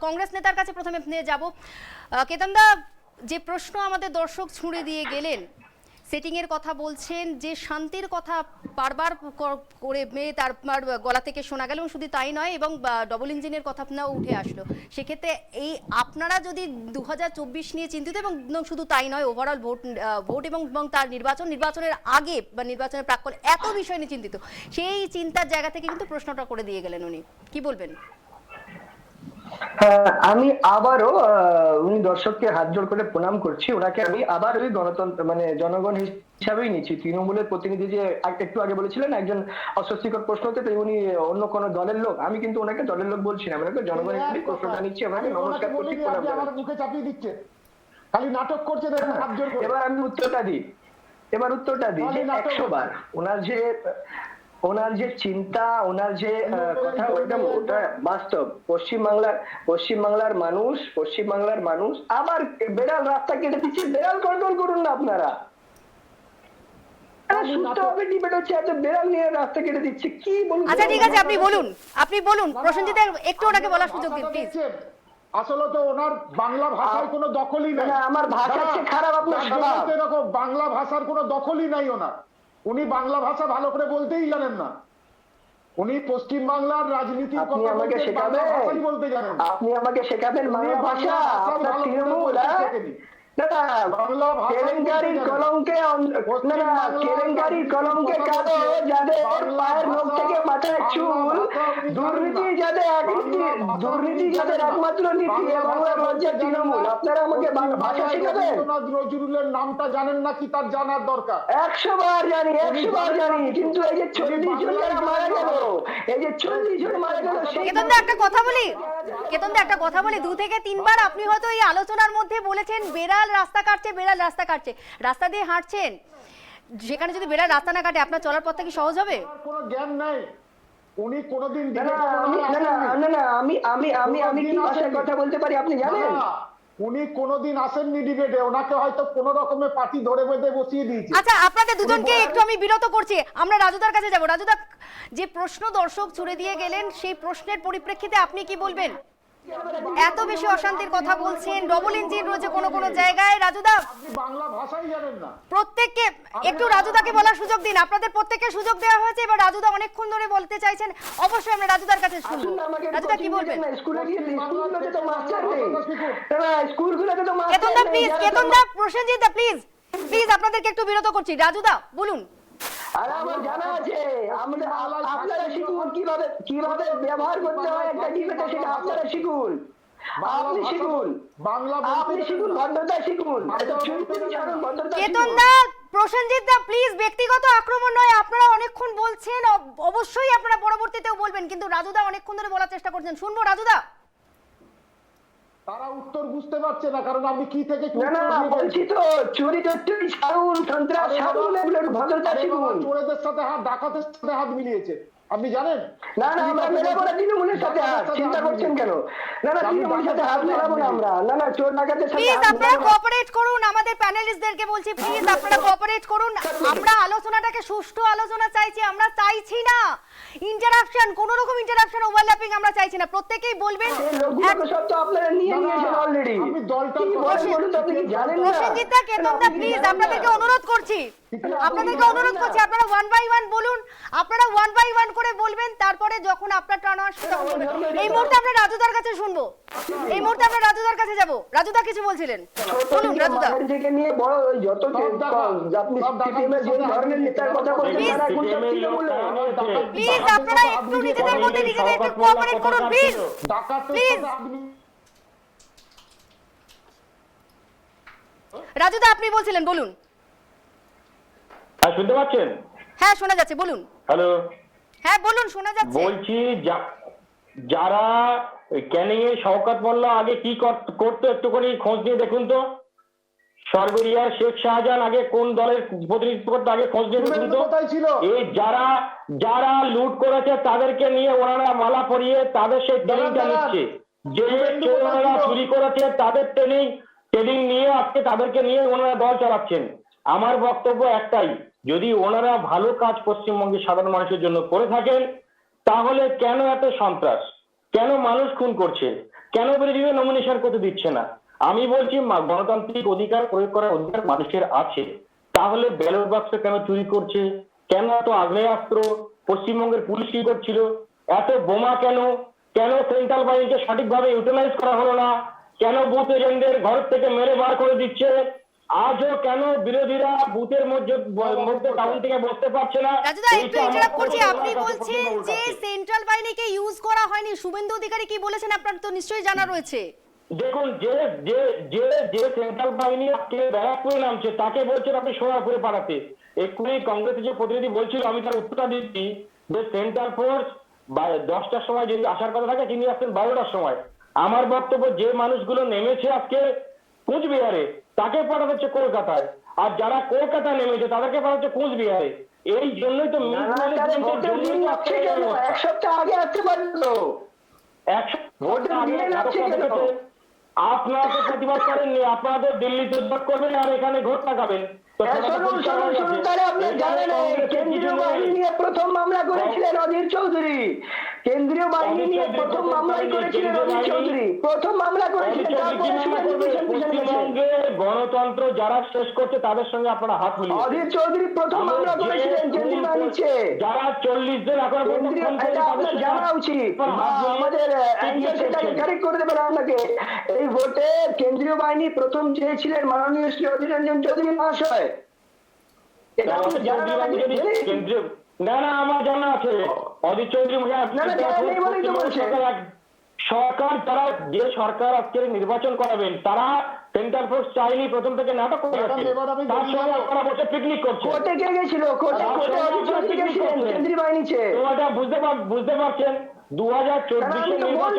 কংগ্রেস নেতার কাছে, প্রথমে নিয়ে যাব কেতন দা। যে প্রশ্ন আমাদের দর্শক ছুঁড়ে দিয়ে গেলেন, সেটিং এর কথা বলছেন, যে শান্তির কথা বারবার করে তার গলা থেকে শোনা গেল, এবং শুধু তাই নয়, এবং ডবল ইঞ্জিনের কথা উঠে আসলো। সেক্ষেত্রে এই আপনারা যদি 2024 নিয়ে চিন্তিত, এবং শুধু তাই নয়, ওভারঅল ভোট এবং তার নির্বাচনের আগে বা নির্বাচনের প্রাক্কালে এত বিষয় নিয়ে চিন্তিত, সেই চিন্তার জায়গা থেকে কিন্তু প্রশ্নটা করে দিয়ে গেলেন উনি, কি বলবেন? হ্যাঁ, আমি আবারও উনি দর্শককে হাত জোড় করে প্রণাম করছি। ওনাকে আমি আবার ওই গণতন্ত্র মানে জনগণ হিসাবেই নিচ্ছি। তৃণমূলের প্রতিনিধি যে একটু আগে বলেছিলেন একজন অস্বস্তিকর প্রশ্ন হতে, তাই উনি অন্য কোনো দলের লোক, আমি কিন্তু ওনাকে দলের লোক বলছি না, আমি ওনাকে জনগণ হিসেবে প্রশ্নটা নিচ্ছি, ওনাকে নমস্কার করছি, প্রণাম আমার জানাচ্ছি। মুখে চাপিয়ে দিচ্ছে, খালি নাটক করছে, দেখুন হাত জোর করে। এবার আমি উত্তরটা দিই যে 100 বার ওনার যে চিন্তা, ওনার যে কথা, ওটা বাস্তব। পশ্চিমবাংলার মানুষ আবার বেড়াল রাস্তা কেটে দিচ্ছে, বেড়াল কন্ট্রোল করুন না আপনারা। সুস্থভাবে ডিবেট হচ্ছে, এত বেড়াল নিয়ে রাস্তা কেটে দিচ্ছে, কি বলুন। আচ্ছা ঠিক আছে, আপনি বলুন প্রসেনজিৎ, একটু ওনাকে বলার সুযোগ দিন প্লিজ। আসলে তো ওনার বাংলা ভাষার কোনো দখলই নাই। না, আমার ভাষা হচ্ছে খারাপ, আপনার স্বভাব। এরকম বাংলা ভাষার কোনো দখলই নাই ওনার। উনি বাংলা ভাষা ভালো করে বলতেই জানেন না। উনি পশ্চিম বাংলার রাজনীতির আপনি কথা আমাকে বলতে শেখাবেন, বাংলা ভাষাই বলতে জানেন না। আপনি আমাকে শেখাবেন উনি বাংলা ভাষা? আপনার ভালো করে তৃণমূল বলতে শেখেনি। বাংলা কেলেঙ্কারির কলঙ্কে কেলেঙ্কারির কলঙ্কে কালো যাদের পায়ের নখ থেকে মাথার চুল, দুর্নীতি যাদের একমাত্র নীতি, বাংলার রাজ্যের তৃণমূল। আপনারা আমাকে ভাষা শেখাবেন? নজরুলের নামটা জানেন না কি তার জানার দরকার? 100 বার জানি, কিন্তু এই যে 40 জন যারা মারা গেল, কেতনদা একটা কথা বলি, 2 থেকে 3 বার আপনি হয়তো এই আলোচনার মধ্যে বলেছেন বেড়াল রাস্তা কাটছে, রাস্তা দিয়ে হাঁটছেন, যেখানে যদি বেড়াল রাস্তা না কাটে আপনার চলার পথটা কি সহজ হবে? কোনো জ্ঞান নাই। উনি কোনোদিন আমি কি ভাষায় কথা বলতে পারি আপনি জানেন? উনি কোনোদিন আসেননি ডিবেটে, ওনাকে হয়তো কোনো রকমের পার্টি ধরে বেঁধে বসিয়ে দিয়েছে। আচ্ছা আপনাদের দুজনকে একটু আমি বিরত করছি, আমরা রাজুদার কাছে যাব। রাজুদা, যে প্রশ্ন দর্শক ছুড়ে দিয়ে গেলেন সেই প্রশ্নের পরিপ্রেক্ষিতে আপনি কি বলবেন? এত বেশি অশান্তির কথা বলছেন, ডবল ইঞ্জিন রয়েছে কোনো জায়গায়। রাজুদা, আপনি বাংলা ভাষাই জানেন না। প্রত্যেককে একটু রাজুদাকে বলার সুযোগ দিন, আপনাদের প্রত্যেককে সুযোগ দেওয়া হয়েছে, এবার রাজুদা অনেকক্ষণ ধরে বলতে চাইছেন, অবশ্যই আমরা রাজুদার কাছে শুনবো। রাজুদা কি বলবেন? স্কুলগুলোতে তো মাস্টার নেই, স্কুলগুলোতে তো মাস্টার কেতনদা নেই। প্লিজ, কেতনদা, প্রসেনজিৎ দা প্লিজ আপনাদেরকে একটু বিরত করছি। রাজুদা বলুন। আর আমার জানা আছে, আপনারা শিখুন কিভাবে ব্যবহার করতে হয় একটা ডিবেটে, সেটা আপনারা শিখুন। আপনি শিখুন ভদ্রতা শিখুন। কেতনদা, প্রসেনজিৎ দা প্লিজ, ব্যক্তিগত আক্রমণ নয়, আপনারা অনেকক্ষণ বলছেন, অবশ্যই আপনারা পরবর্তীতেও বলবেন, কিন্তু রাজুদা অনেকক্ষণ ধরে বলার চেষ্টা করছেন, শুনবো। রাজুদা, তারা উত্তর বুঝতে পারছে না, কারণ আমি কি থেকে না বলছি তো, চুরি ছাড়ুন, সন্ত্রাস ছাড়ুন, ভদ্রতা শিখুন। চোরেদের সাথে হাত, ডাকাতের সাথে হাত মিলিয়েছে, আপনি জানেন? না আমরা মেলাবো না তৃণমূলের সাথে হাত, চিন্তা করছেন কেন? না তৃণমূলের সাথে হাত মেলাবো না আমরা, না চোর ডাকাতের সাথে প্লিজ হাত আপনারা মেলাবো না। কোঅপারেট করুন, আমাদের প্যানেলিস্টদেরকে বলছি প্লিজ আপনারা কোঅপারেট করুন। আমরা আলোচনাটাকে সুষ্ঠু আলোচনা চাইছি, আমরা চাইছি না ইন্টারাপশন, কোন রকম ইন্টারাপশন, ওভারল্যাপিং আমরা চাইছি না। প্রত্যেকেই বলবেন। এই লোকগুলোকে সব তো আপনারা নিয়ে নিয়েছেন অলরেডি। আমি দলটা বলুন তো, আপনি কি জানেন না? প্রসেনজিৎ দা, কেতনদা প্লিজ আপনাদেরকে অনুরোধ করছি, আপনারা 1 বাই 1 বলুন, আপনারা 1 বাই 1 করে বলবেন, তারপরে যখন আপনার টার্ন আসবে তখন বলবেন। এই মুহূর্তে আমরা রাজুদার কাছে শুনবো, এই মুহূর্তে আমরা রাজুদার কাছে যাব। রাজুদা কিছু বলছিলেন, বলুন রাজুদা। ছোট থেকে নিয়ে বড় যত আপনি সিপিএমের যে ধরনের নেতার কথা বলছেন, তারা এখন সব তৃণমূলে। প্লিজ আপনারা একটু নিজেদের মধ্যে একটু কোঅপারেট করুন প্লিজ, প্লিজ। রাজুদা আপনি বলছিলেন, বলুন। শুনতে পাচ্ছেন? হ্যাঁ শোনা যাচ্ছে, বলুন। হ্যালো, হ্যাঁ বলুন, শোনা যাচ্ছে। বলছি যারা ক্যানিং এ শওকত মোল্লা আগে কি করতো একটুখানি খোঁজ নিয়ে দেখুন তো। সর্বেরিয়ার শেখ শাহজাহান আগে কোন দলের প্রতিনিধিত্ব করতো, আগে খোঁজ নিয়ে দেখুন তো। এই যারা লুট করেছে তাদেরকে নিয়ে ওনারা মালা পরিয়ে তাদের সেই ট্রেনিংটা নিচ্ছে। যে ওনারা চুরি করেছে তাদের ট্রেনিং নিয়ে আজকে তাদেরকে নিয়ে ওনারা দল চালাচ্ছেন। আমার বক্তব্য একটাই, যদি ওনারা ভালো কাজ পশ্চিমবঙ্গের সাধারণ মানুষের জন্য করে থাকেন, তাহলে কেন এত সন্ত্রাস, কেন মানুষ খুন করছে, কেন বিরোধীরা নমিনেশন করতে দিচ্ছে না? আমি বলছি গণতান্ত্রিক অধিকার প্রয়োগ করার অধিকার মানুষের আছে, তাহলে ব্যালট বাক্স কেন চুরি করছে, কেন এত আগ্নেয়াস্ত্র পশ্চিমবঙ্গের পুলিশ কি করছিল, এত বোমা কেন সেন্ট্রাল বাহিনীকে সঠিকভাবে ইউটিলাইজ করা হলো না, কেন বুথ এজেন্টদের ঘর থেকে মেরে বার করে দিচ্ছে, আজও কেন বিরোধীরা বুথের মধ্যে কাউন্টিংয়ে বসতে পারছে না? রাজুদা একটু এইটা ইন্টারাপ্ট আমার করছি, প্রশ্ন, আপনি আপনার কাছে বলছেন প্রশ্ন যে উঠাচ্ছি। সেন্ট্রাল বাহিনীকে ইউজ করা হয়নি, শুভেন্দু অধিকারী কি বলেছেন আপনার তো নিশ্চয়ই জানা রয়েছে। দেখুন, যে সেন্ট্রাল বাহিনী আজকে ব্যারাকপুরে নামছে তাকে বলছেন আপনি সোনারপুরে পাঠাতে। এক্ষুনি কংগ্রেসের যে প্রতিনিধি বলছিল, আমি তার উত্তরটা দিচ্ছি যে সেন্ট্রাল ফোর্স 10টার সময় যদি আসার কথা থাকে তিনি আসছেন 12টার সময়। আমার বক্তব্য, যে মানুষগুলো নেমেছে আজকে কুচবিহারে তাকে পাঠাতে হচ্ছে কলকাতায়, আর যারা কলকাতায় নেমেছে তাদেরকে পাঠাচ্ছে কুচবিহারে। এই জন্যই তো এক সপ্তাহ আগে আসতে পারলো। আপনারা তো প্রতিবাদ করেননি, আপনারা তো দিল্লিতে ভোট করবেন আর এখানে ভোট লাগাবেন। কেন্দ্রীয় বাহিনী নিয়ে প্রথম মামলা করেছিলেন অধীর চৌধুরী, কেন্দ্রীয় বাহিনী নিয়ে প্রথম মামলাই করেছিলেন অধীর চৌধুরী, প্রথম মামলা করেছিলেন। পশ্চিমবঙ্গে গণতন্ত্র যারা শেষ করছে তাদের সঙ্গে আপনারা হাত মিলিয়ে অধীর চৌধুরী প্রথম মামলা করেছিলেন কেন্দ্রীয় বাহিনীতে। যারা 40 জন এখন আপনার জানা উচিত, আমাদের কারেক্ট করে দেবেন আপনাকে। এই ভোটে কেন্দ্রীয় বাহিনী প্রথম চেয়েছিলেন মাননীয় শ্রী অধীর রঞ্জন চৌধুরী মহাশয়। না আমার জানা আছে অধীর চৌধুরী সরকার, তারা যে সরকার আজকে নির্বাচন করাবেন তারা সেন্ট্রাল ফোর্স চাইনি, প্রথম থেকে নাটক করে তার সঙ্গে আপনারা বসে পিকনিক করছেন। কোর্টে কে গেছিল? কেন্দ্রীয় বাহিনীতে বুঝতে পারছেন 2024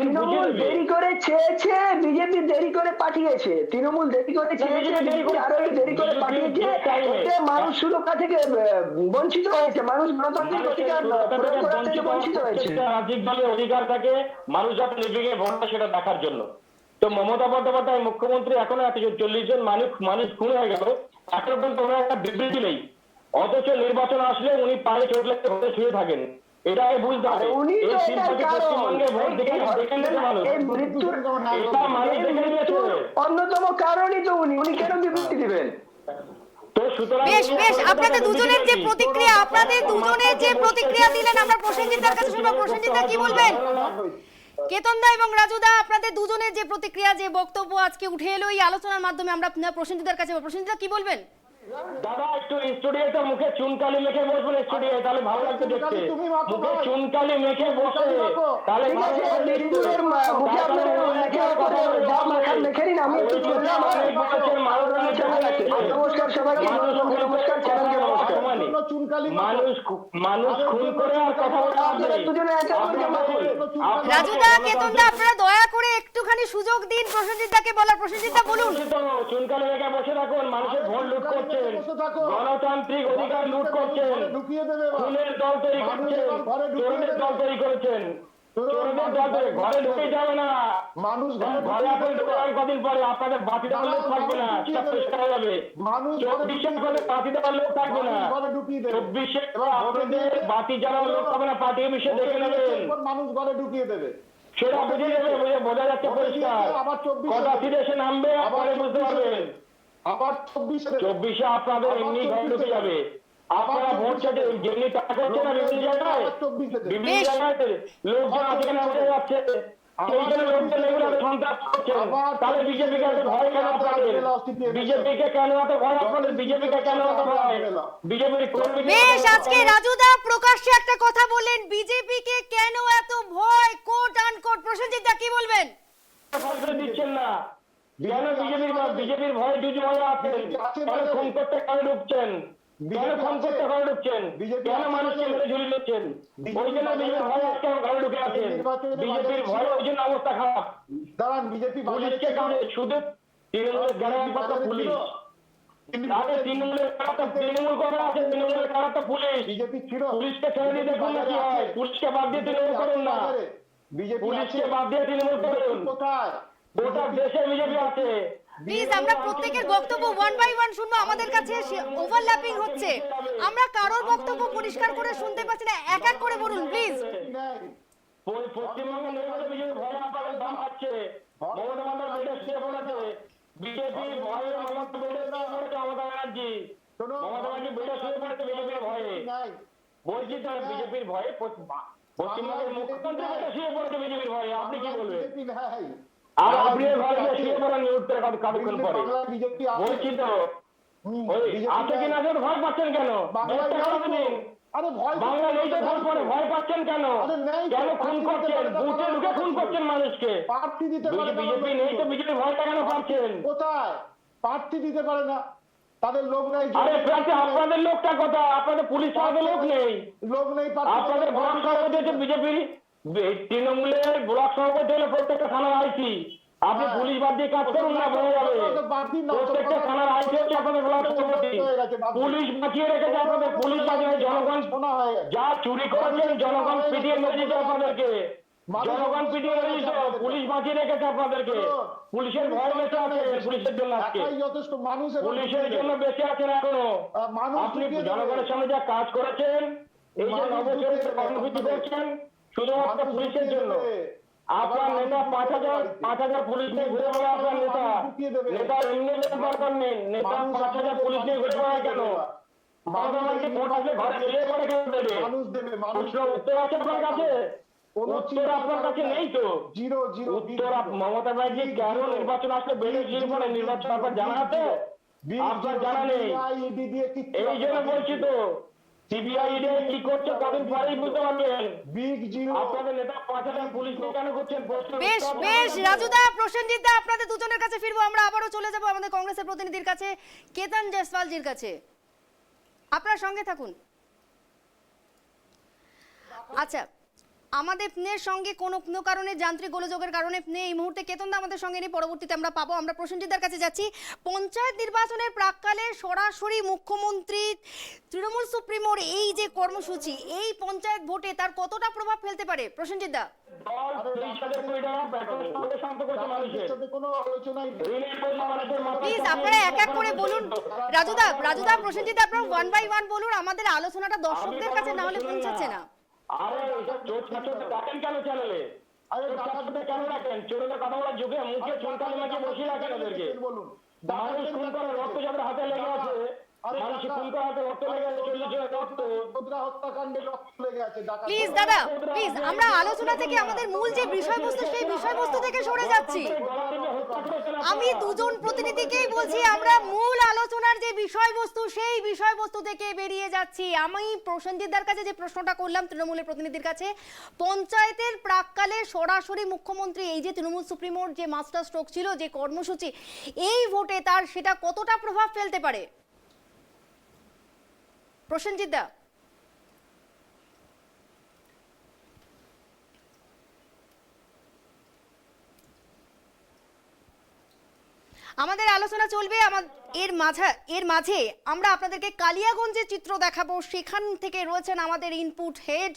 তৃণমূল দেরি করে চেয়েছে, বিজেপি দেরি করে পাঠিয়েছে, তৃণমূল দেরি করে চেয়েছে, আরো দেরি করে পাঠিয়েছে। এতে মানুষ সুরক্ষা থেকে বঞ্চিত হয়েছে, মানুষ গণতান্ত্রিক অধিকার প্রয়োগ করা থেকে বঞ্চিত হয়েছে। রাজনৈতিক দলের অধিকার থাকে মানুষ যাতে নির্বিঘ্নে ভোট দেয় সেটা দেখার জন্য। তো মমতা বন্দ্যোপাধ্যায় মুখ্যমন্ত্রী এখনো 40 জন মানুষ খুন হয়ে গেল, এখনো পর্যন্ত ওনার একটা বিবৃতি নেই, অথচ নির্বাচন আসলে উনি পায়ে চোট লেগে ঘরে শুয়ে থাকেন। এটাই বুঝতে হবে। অন্যতম কারণই তো উনি কেন বিবৃতি দিবেন? বেশ বেশ, আপনাদের দুজনের যে প্রতিক্রিয়া, দিলেন আমরা প্রসেনজিৎদার কাছে শুনবো। প্রসেনজিৎদা কি বলবেন? কেতনদা এবং রাজুদা, আপনাদের দুজনের যে প্রতিক্রিয়া, যে বক্তব্য আজকে উঠে এলো এই আলোচনার মাধ্যমে, আমরা প্রসেনজিৎদার কাছে। প্রসেনজিৎদা কি বলবেন? দাদা একটু স্টুডিওতে মুখে চুনকালি মেখে বসবেন, স্টুডিও তাহলে ভালো লাগবে দেখতে। মুখে চুনকালি মেখে বসে তাহলে মানুষ খুন করে আর কথা বলা। রাজুদা, কেতনদা, আপনারা দয়া করে একটুখানি সুযোগ দিন প্রসেনজিৎদাকে বলার। প্রসেনজিৎদা বলুন। চুনকালি মেখে বসে থাকুন, মানুষের ভোট লুট করছেন, গণতান্ত্রিক অধিকার লুট করছেন, খুনের দল তৈরি করছেন, চোরদের দল তৈরি করেছেন, চোরদের দল তৈরি ঘরে ঢুকে যাবে না। মানুষ ঘরে আপনি ঢুকে কদিন পরে আপনাদের বাতি দেওয়ার লোক থাকবে না, সব পরিষ্কার হয়ে যাবে। 24 করে বাতি দেওয়ার লোক থাকবে না, 24 আপনাদের বাতি জ্বালানোর লোক থাকবে না, পার্টি অফিসে দেখে নেবেন, মানুষ ঘরে ঢুকিয়ে দেবে। সেটা বুঝে যাবে, বোঝা যাচ্ছে পরিষ্কার। কথা ফিরে এসে নামবে, পরে বুঝতে পারবেন। আবার 24 আপনাদের এমনি ঘরে ঢুকে যাবে। আপনারা ভোট চাইতে যেমনি টাকা করছে না বিভিন্ন জায়গায়, বিভিন্ন জায়গায় লোকজন আজকে না উঠে যাচ্ছে, সেইখানে লোকজন এগুলো সন্ত্রাস করছে। তাহলে বিজেপিকে এত ভয় কেন আপনাদের? বিজেপিকে কেন এত ভয় আপনাদের? বিজেপিকে কেন এত ভয়? বিজেপির কর্মী বেশ, আজকে রাজুদা প্রকাশ্যে একটা কথা বলেন, বিজেপিকে কেন এত ভয়, কোট আনকোট। প্রসেনজিৎদা কি বলবেন? দিচ্ছেন না কেন? বিজেপির ভয় জুজু হয়ে আছেন, কেন খুন করতে কেন ঢুকছেন, কেন খুন করতে ঘরে ঢুকছেন, কেন মানুষকে মেরে ঝুলি দিচ্ছেন? ওই জন্য বিজেপির ভয় আজকে ঘরে ঢুকে আছেন, বিজেপির ভয়, ওই জন্য অবস্থা খারাপ। দাঁড়ান, বিজেপি পুলিশকে শুধু তৃণমূলের গ্যারান্টি পাতা পুলিশ, তাহলে তৃণমূলের করে আছে, তৃণমূলের কারাটা পুলিশ। বিজেপি ছিল, পুলিশকে ছেড়ে দিয়ে দেখুন না কি হয়। পুলিশকে বাদ দিয়ে তৃণমূল করুন না, পুলিশকে বাদ দিয়ে তৃণমূল করুন। কোথায়? গোটা দেশে বিজেপি আছে। প্লিজ, আমরা প্রত্যেকের বক্তব্য 1 বাই 1 শুনবো। আমাদের কাছে ওভারল্যাপিং হচ্ছে, আমরা কারোর বক্তব্য পরিষ্কার করে শুনতে পাচ্ছি না। এক এক করে বলুন প্লিজ। পশ্চিমবঙ্গের নির্বাচনে বিজেপি ভয় আপনাদের দাম পাচ্ছে, মমতা বন্দ্যোপাধ্যায় শুয়ে পড়েছে, বিজেপির ভয়ে মমতা ব্যানার্জি, মমতা ব্যানার্জি বেড়ে শুয়ে পড়েছে বিজেপির ভয়ে। বলছি তো বিজেপির ভয়ে পশ্চিমবঙ্গের মুখ্যমন্ত্রী বেড়ে শুয়ে পড়েছে বিজেপির ভয়ে। আপনি কি বলবেন? আর আপনি ঘরে শুয়ে পড়েন, উত্তরে কতক্ষণ পরে বিজেপি বলছি তো ওই আছে কিনা যে ভয় পাচ্ছেন কেন আরে ভয় বাংলা নেই তো তারপরে ভয় পাচ্ছেন কেন কেন খুন করছেন বুথে ঢুকে খুন করছেন মানুষকে প্রার্থী দিতে পারে না বিজেপি নেই তো বিজেপি ভয়টা কেন পাচ্ছেন কোথায় প্রার্থী দিতে পারে না তাদের লোক নাই আরে প্রার্থী আপনাদের লোকটা কোথায় আপনাদের পুলিশ সভাতে লোক নেই লোক নেই আপনাদের ব্লক সভাপতি হচ্ছে বিজেপি তৃণমূলের ব্লক সভাপতি হলে প্রত্যেকটা থানার আইসি আপনি পুলিশ বাদ দিয়ে কাজ করুন না বোঝা যাবে প্রত্যেকটা থানার আইসি হচ্ছে আপনাদের ব্লক সভাপতি পুলিশ বাঁচিয়ে রেখেছে আপনাদের পুলিশ বাঁচিয়ে জনগণ যা চুরি করেছেন জনগণ পিটিয়ে মেরে দিতে আপনাদেরকে জনগণ পিটিয়ে মেরে দিত পুলিশ বাঁচিয়ে রেখেছে আপনাদেরকে পুলিশের ভয় বেঁচে আছে পুলিশের জন্য আজকে যথেষ্ট মানুষ পুলিশের জন্য বেঁচে আছেন এখনো আপনি জনগণের সামনে যা কাজ করেছেন এই যে নবচরিত্র কর্মসূচি করছেন শুধুমাত্র পুলিশের জন্য আপনার নেতা 5,000 পুলিশ নিয়ে ঘুরে বেড়া আপনার নেতা এমনি দরকার নেই নেতা 5,000 পুলিশ নিয়ে ঘুরে বেড়ায় কেন ঘরে বিয়ে করে কেন দেবে উত্তর আছে আপনার কাছে উত্তর আপনার কাছে নেই তো উত্তর মমতা ব্যানার্জি কেন নির্বাচন আসলে বেড়ে গিয়ে নির্বাচন আপনার জানা আছে আপনার জানা নেই এই জন্য বলছি তো সিবিআই কি করছে কদিন পরেই বুঝতে পারবেন আপনাদের নেতা 5,000 পুলিশ নিয়ে কেন করছেন বেশ বেশ রাজুদা প্রসেনজিৎ দা আপনাদের দুজনের কাছে ফিরবো আমরা আবারও চলে যাব আমাদের কংগ্রেসের প্রতিনিধির কাছে কেতন জয়সওয়ালজির কাছে আপনার সঙ্গে থাকুন আচ্ছা আমাদের সঙ্গে কোনো কারণে যান্ত্রিক গোলযোগের কারণে এই মুহূর্তে কেতনদা আমাদের সঙ্গে নেই পরবর্তীতে আমরা পাবো আমরা প্রসেনজিৎদার কাছে যাচ্ছি পঞ্চায়েত নির্বাচনের প্রাক্কালে সরাসরি মুখ্যমন্ত্রী তৃণমূল সুপ্রিমোর এই যে কর্মসূচি এই পঞ্চায়েত ভোটে তার কতটা প্রভাব ফেলতে পারে প্রসেনজিৎদা প্লিজ আপনারা এক এক করে বলুন রাজুদা প্রসেনজিৎ আপনারা 1 বাই 1 বলুন আমাদের আলোচনাটা দর্শকদের কাছে না হলে পৌঁছাচ্ছে না আরে চোট রাখেন কেন চ্যানেলে কেন রাখেন চোরের কথা বলার যুগে মুখে চুনকালি মাখিয়ে বসিয়ে রাখেন ওদেরকে মানুষ খুন করে রক্ত যাদের হাতে লেগে আছে মানুষ খুন করে হাতে রক্ত লেগে আছে 40 জনের রক্ত হত্যাকাণ্ডে রক্ত লেগে আছে প্লিজ দাদা প্লিজ আমরা আলোচনা থেকে আমাদের মূল যে বিষয়বস্তু সেই বিষয়বস্তু থেকে সরে যাচ্ছি আমি দুজন প্রতিনিধিকেই বলছি আমরা মূল আলোচনার যে বিষয়বস্তু সেই বিষয়বস্তু থেকে বেরিয়ে যাচ্ছি আমি প্রসেনজিৎদার কাছে যে প্রশ্নটা করলাম তৃণমূলের প্রতিনিধির কাছে পঞ্চায়েতের প্রাক্কালে সরাসরি মুখ্যমন্ত্রী এই যে তৃণমূল সুপ্রিমোর যে মাস্টার স্ট্রোক ছিল যে কর্মসূচি এই ভোটে তার সেটা কতটা প্রভাব ফেলতে পারে প্রসেনজিৎদা আমাদের আলোচনা চলবে এর মাঝে আমরা আপনাদেরকে কালিয়াগঞ্জের চিত্র দেখাবো সেখান থেকে রয়েছেন আমাদের ইনপুট হেড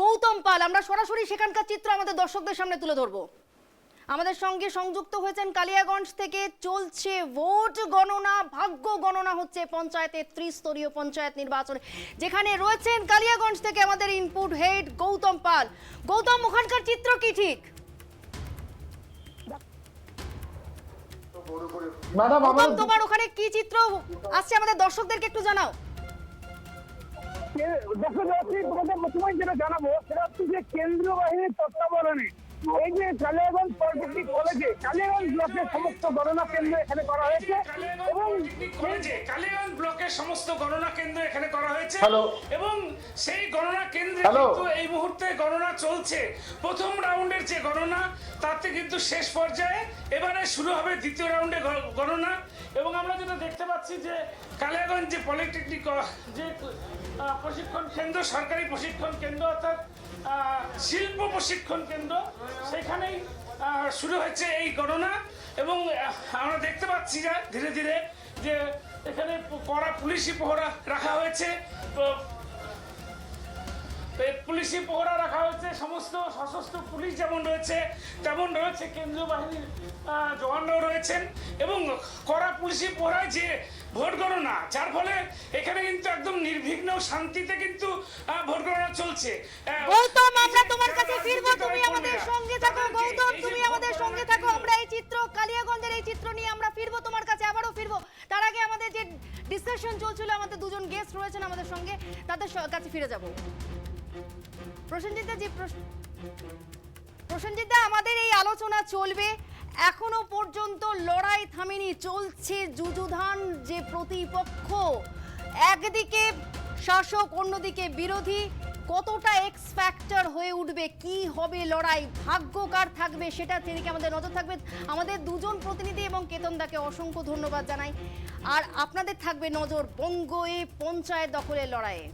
গৌতম পাল আমরা সরাসরি সেখানকার চিত্র আমাদের দর্শকদের সামনে তুলে ধরবো আমাদের সঙ্গে সংযুক্ত হয়েছেন কালিয়াগঞ্জ থেকে চলছে ভোট গণনা ভাগ্য গণনা হচ্ছে পঞ্চায়েতের ত্রিস্তরীয় পঞ্চায়েত নির্বাচন যেখানে রয়েছেন কালিয়াগঞ্জ থেকে আমাদের ইনপুট হেড গৌতম পাল গৌতম ওখানকার চিত্র কি ঠিক ম্যাডাম তোমার ওখানে কি চিত্র আসছে আমাদের দর্শকদেরকে একটু জানাও প্রথমে যেটা জানাবো সেটা হচ্ছে যে কেন্দ্রীয় বাহিনীর তত্ত্বাবধানে এই যে কালিয়াগঞ্জ পলিটেকনিক কলেজে কালিয়াগঞ্জ ব্লকের সমস্ত গণনা কেন্দ্র এখানে করা হয়েছে এবং কালিয়াগঞ্জ ব্লকের সমস্ত গণনা কেন্দ্র এখানে করা হয়েছে এবং সেই গণনা কেন্দ্রে কিন্তু এই মুহূর্তে গণনা চলছে প্রথম রাউন্ডের যে গণনা তাতে কিন্তু শেষ পর্যায়ে এবারে শুরু হবে দ্বিতীয় রাউন্ডে গণনা এবং আমরা যেটা দেখতে পাচ্ছি যে কালিয়াগঞ্জ যে পলিটেকনিক যে প্রশিক্ষণ কেন্দ্র সরকারি প্রশিক্ষণ কেন্দ্র অর্থাৎ শিল্প প্রশিক্ষণ কেন্দ্র সেখানেই শুরু হয়েছে এই গণনা এবং আমরা দেখতে পাচ্ছি যে ধীরে ধীরে যে এখানে কড়া পুলিশি পহরা রাখা হয়েছে পুলিশি পহরা রাখা হয়েছে সমস্ত সশস্ত্র পুলিশ যেমন রয়েছে তেমন রয়েছে কেন্দ্রীয় বাহিনীর জওয়ানরাও রয়েছেন এবং কড়া পুলিশি পহরায় যে ভোট গণনা যার ফলে এখানে কিন্তু একদম নির্বিঘ্ন শান্তিতে কিন্তু ভোট গণনা চলছে গৌতম আমরা তোমার কাছে ফিরবো তুমি আমাদের সঙ্গে থাকো গৌতম তুমি আমাদের সঙ্গে থাকো আমরা এই চিত্র কালিয়াগঞ্জের এই চিত্র নিয়ে আমরা ফিরবো তোমার কাছে আবারও ফিরবো তার আগে আমাদের যে ডিসকাশন চলছিল আমাদের দুজন গেস্ট রয়েছেন আমাদের সঙ্গে তাদের কাছে ফিরে যাব প্রসেনজিৎদা আমাদের এই আলোচনা চলবে এখনো পর্যন্ত লড়াই থামেনি, চলছে যুযুধান যে প্রতিপক্ষ, একদিকে শাসক অন্যদিকে বিরোধী। কতটা এক্স ফ্যাক্টর হয়ে উঠবে, কি হবে লড়াই, ভাগ্যকার থাকবে সেটা সেদিকে আমাদের নজর থাকবে। আমাদের দুজন প্রতিনিধি এবং কেতনদাকে অসংখ্য ধন্যবাদ জানাই। আর আপনাদের থাকবে নজর বঙ্গ পঞ্চায়েত দখলের লড়াইয়ে।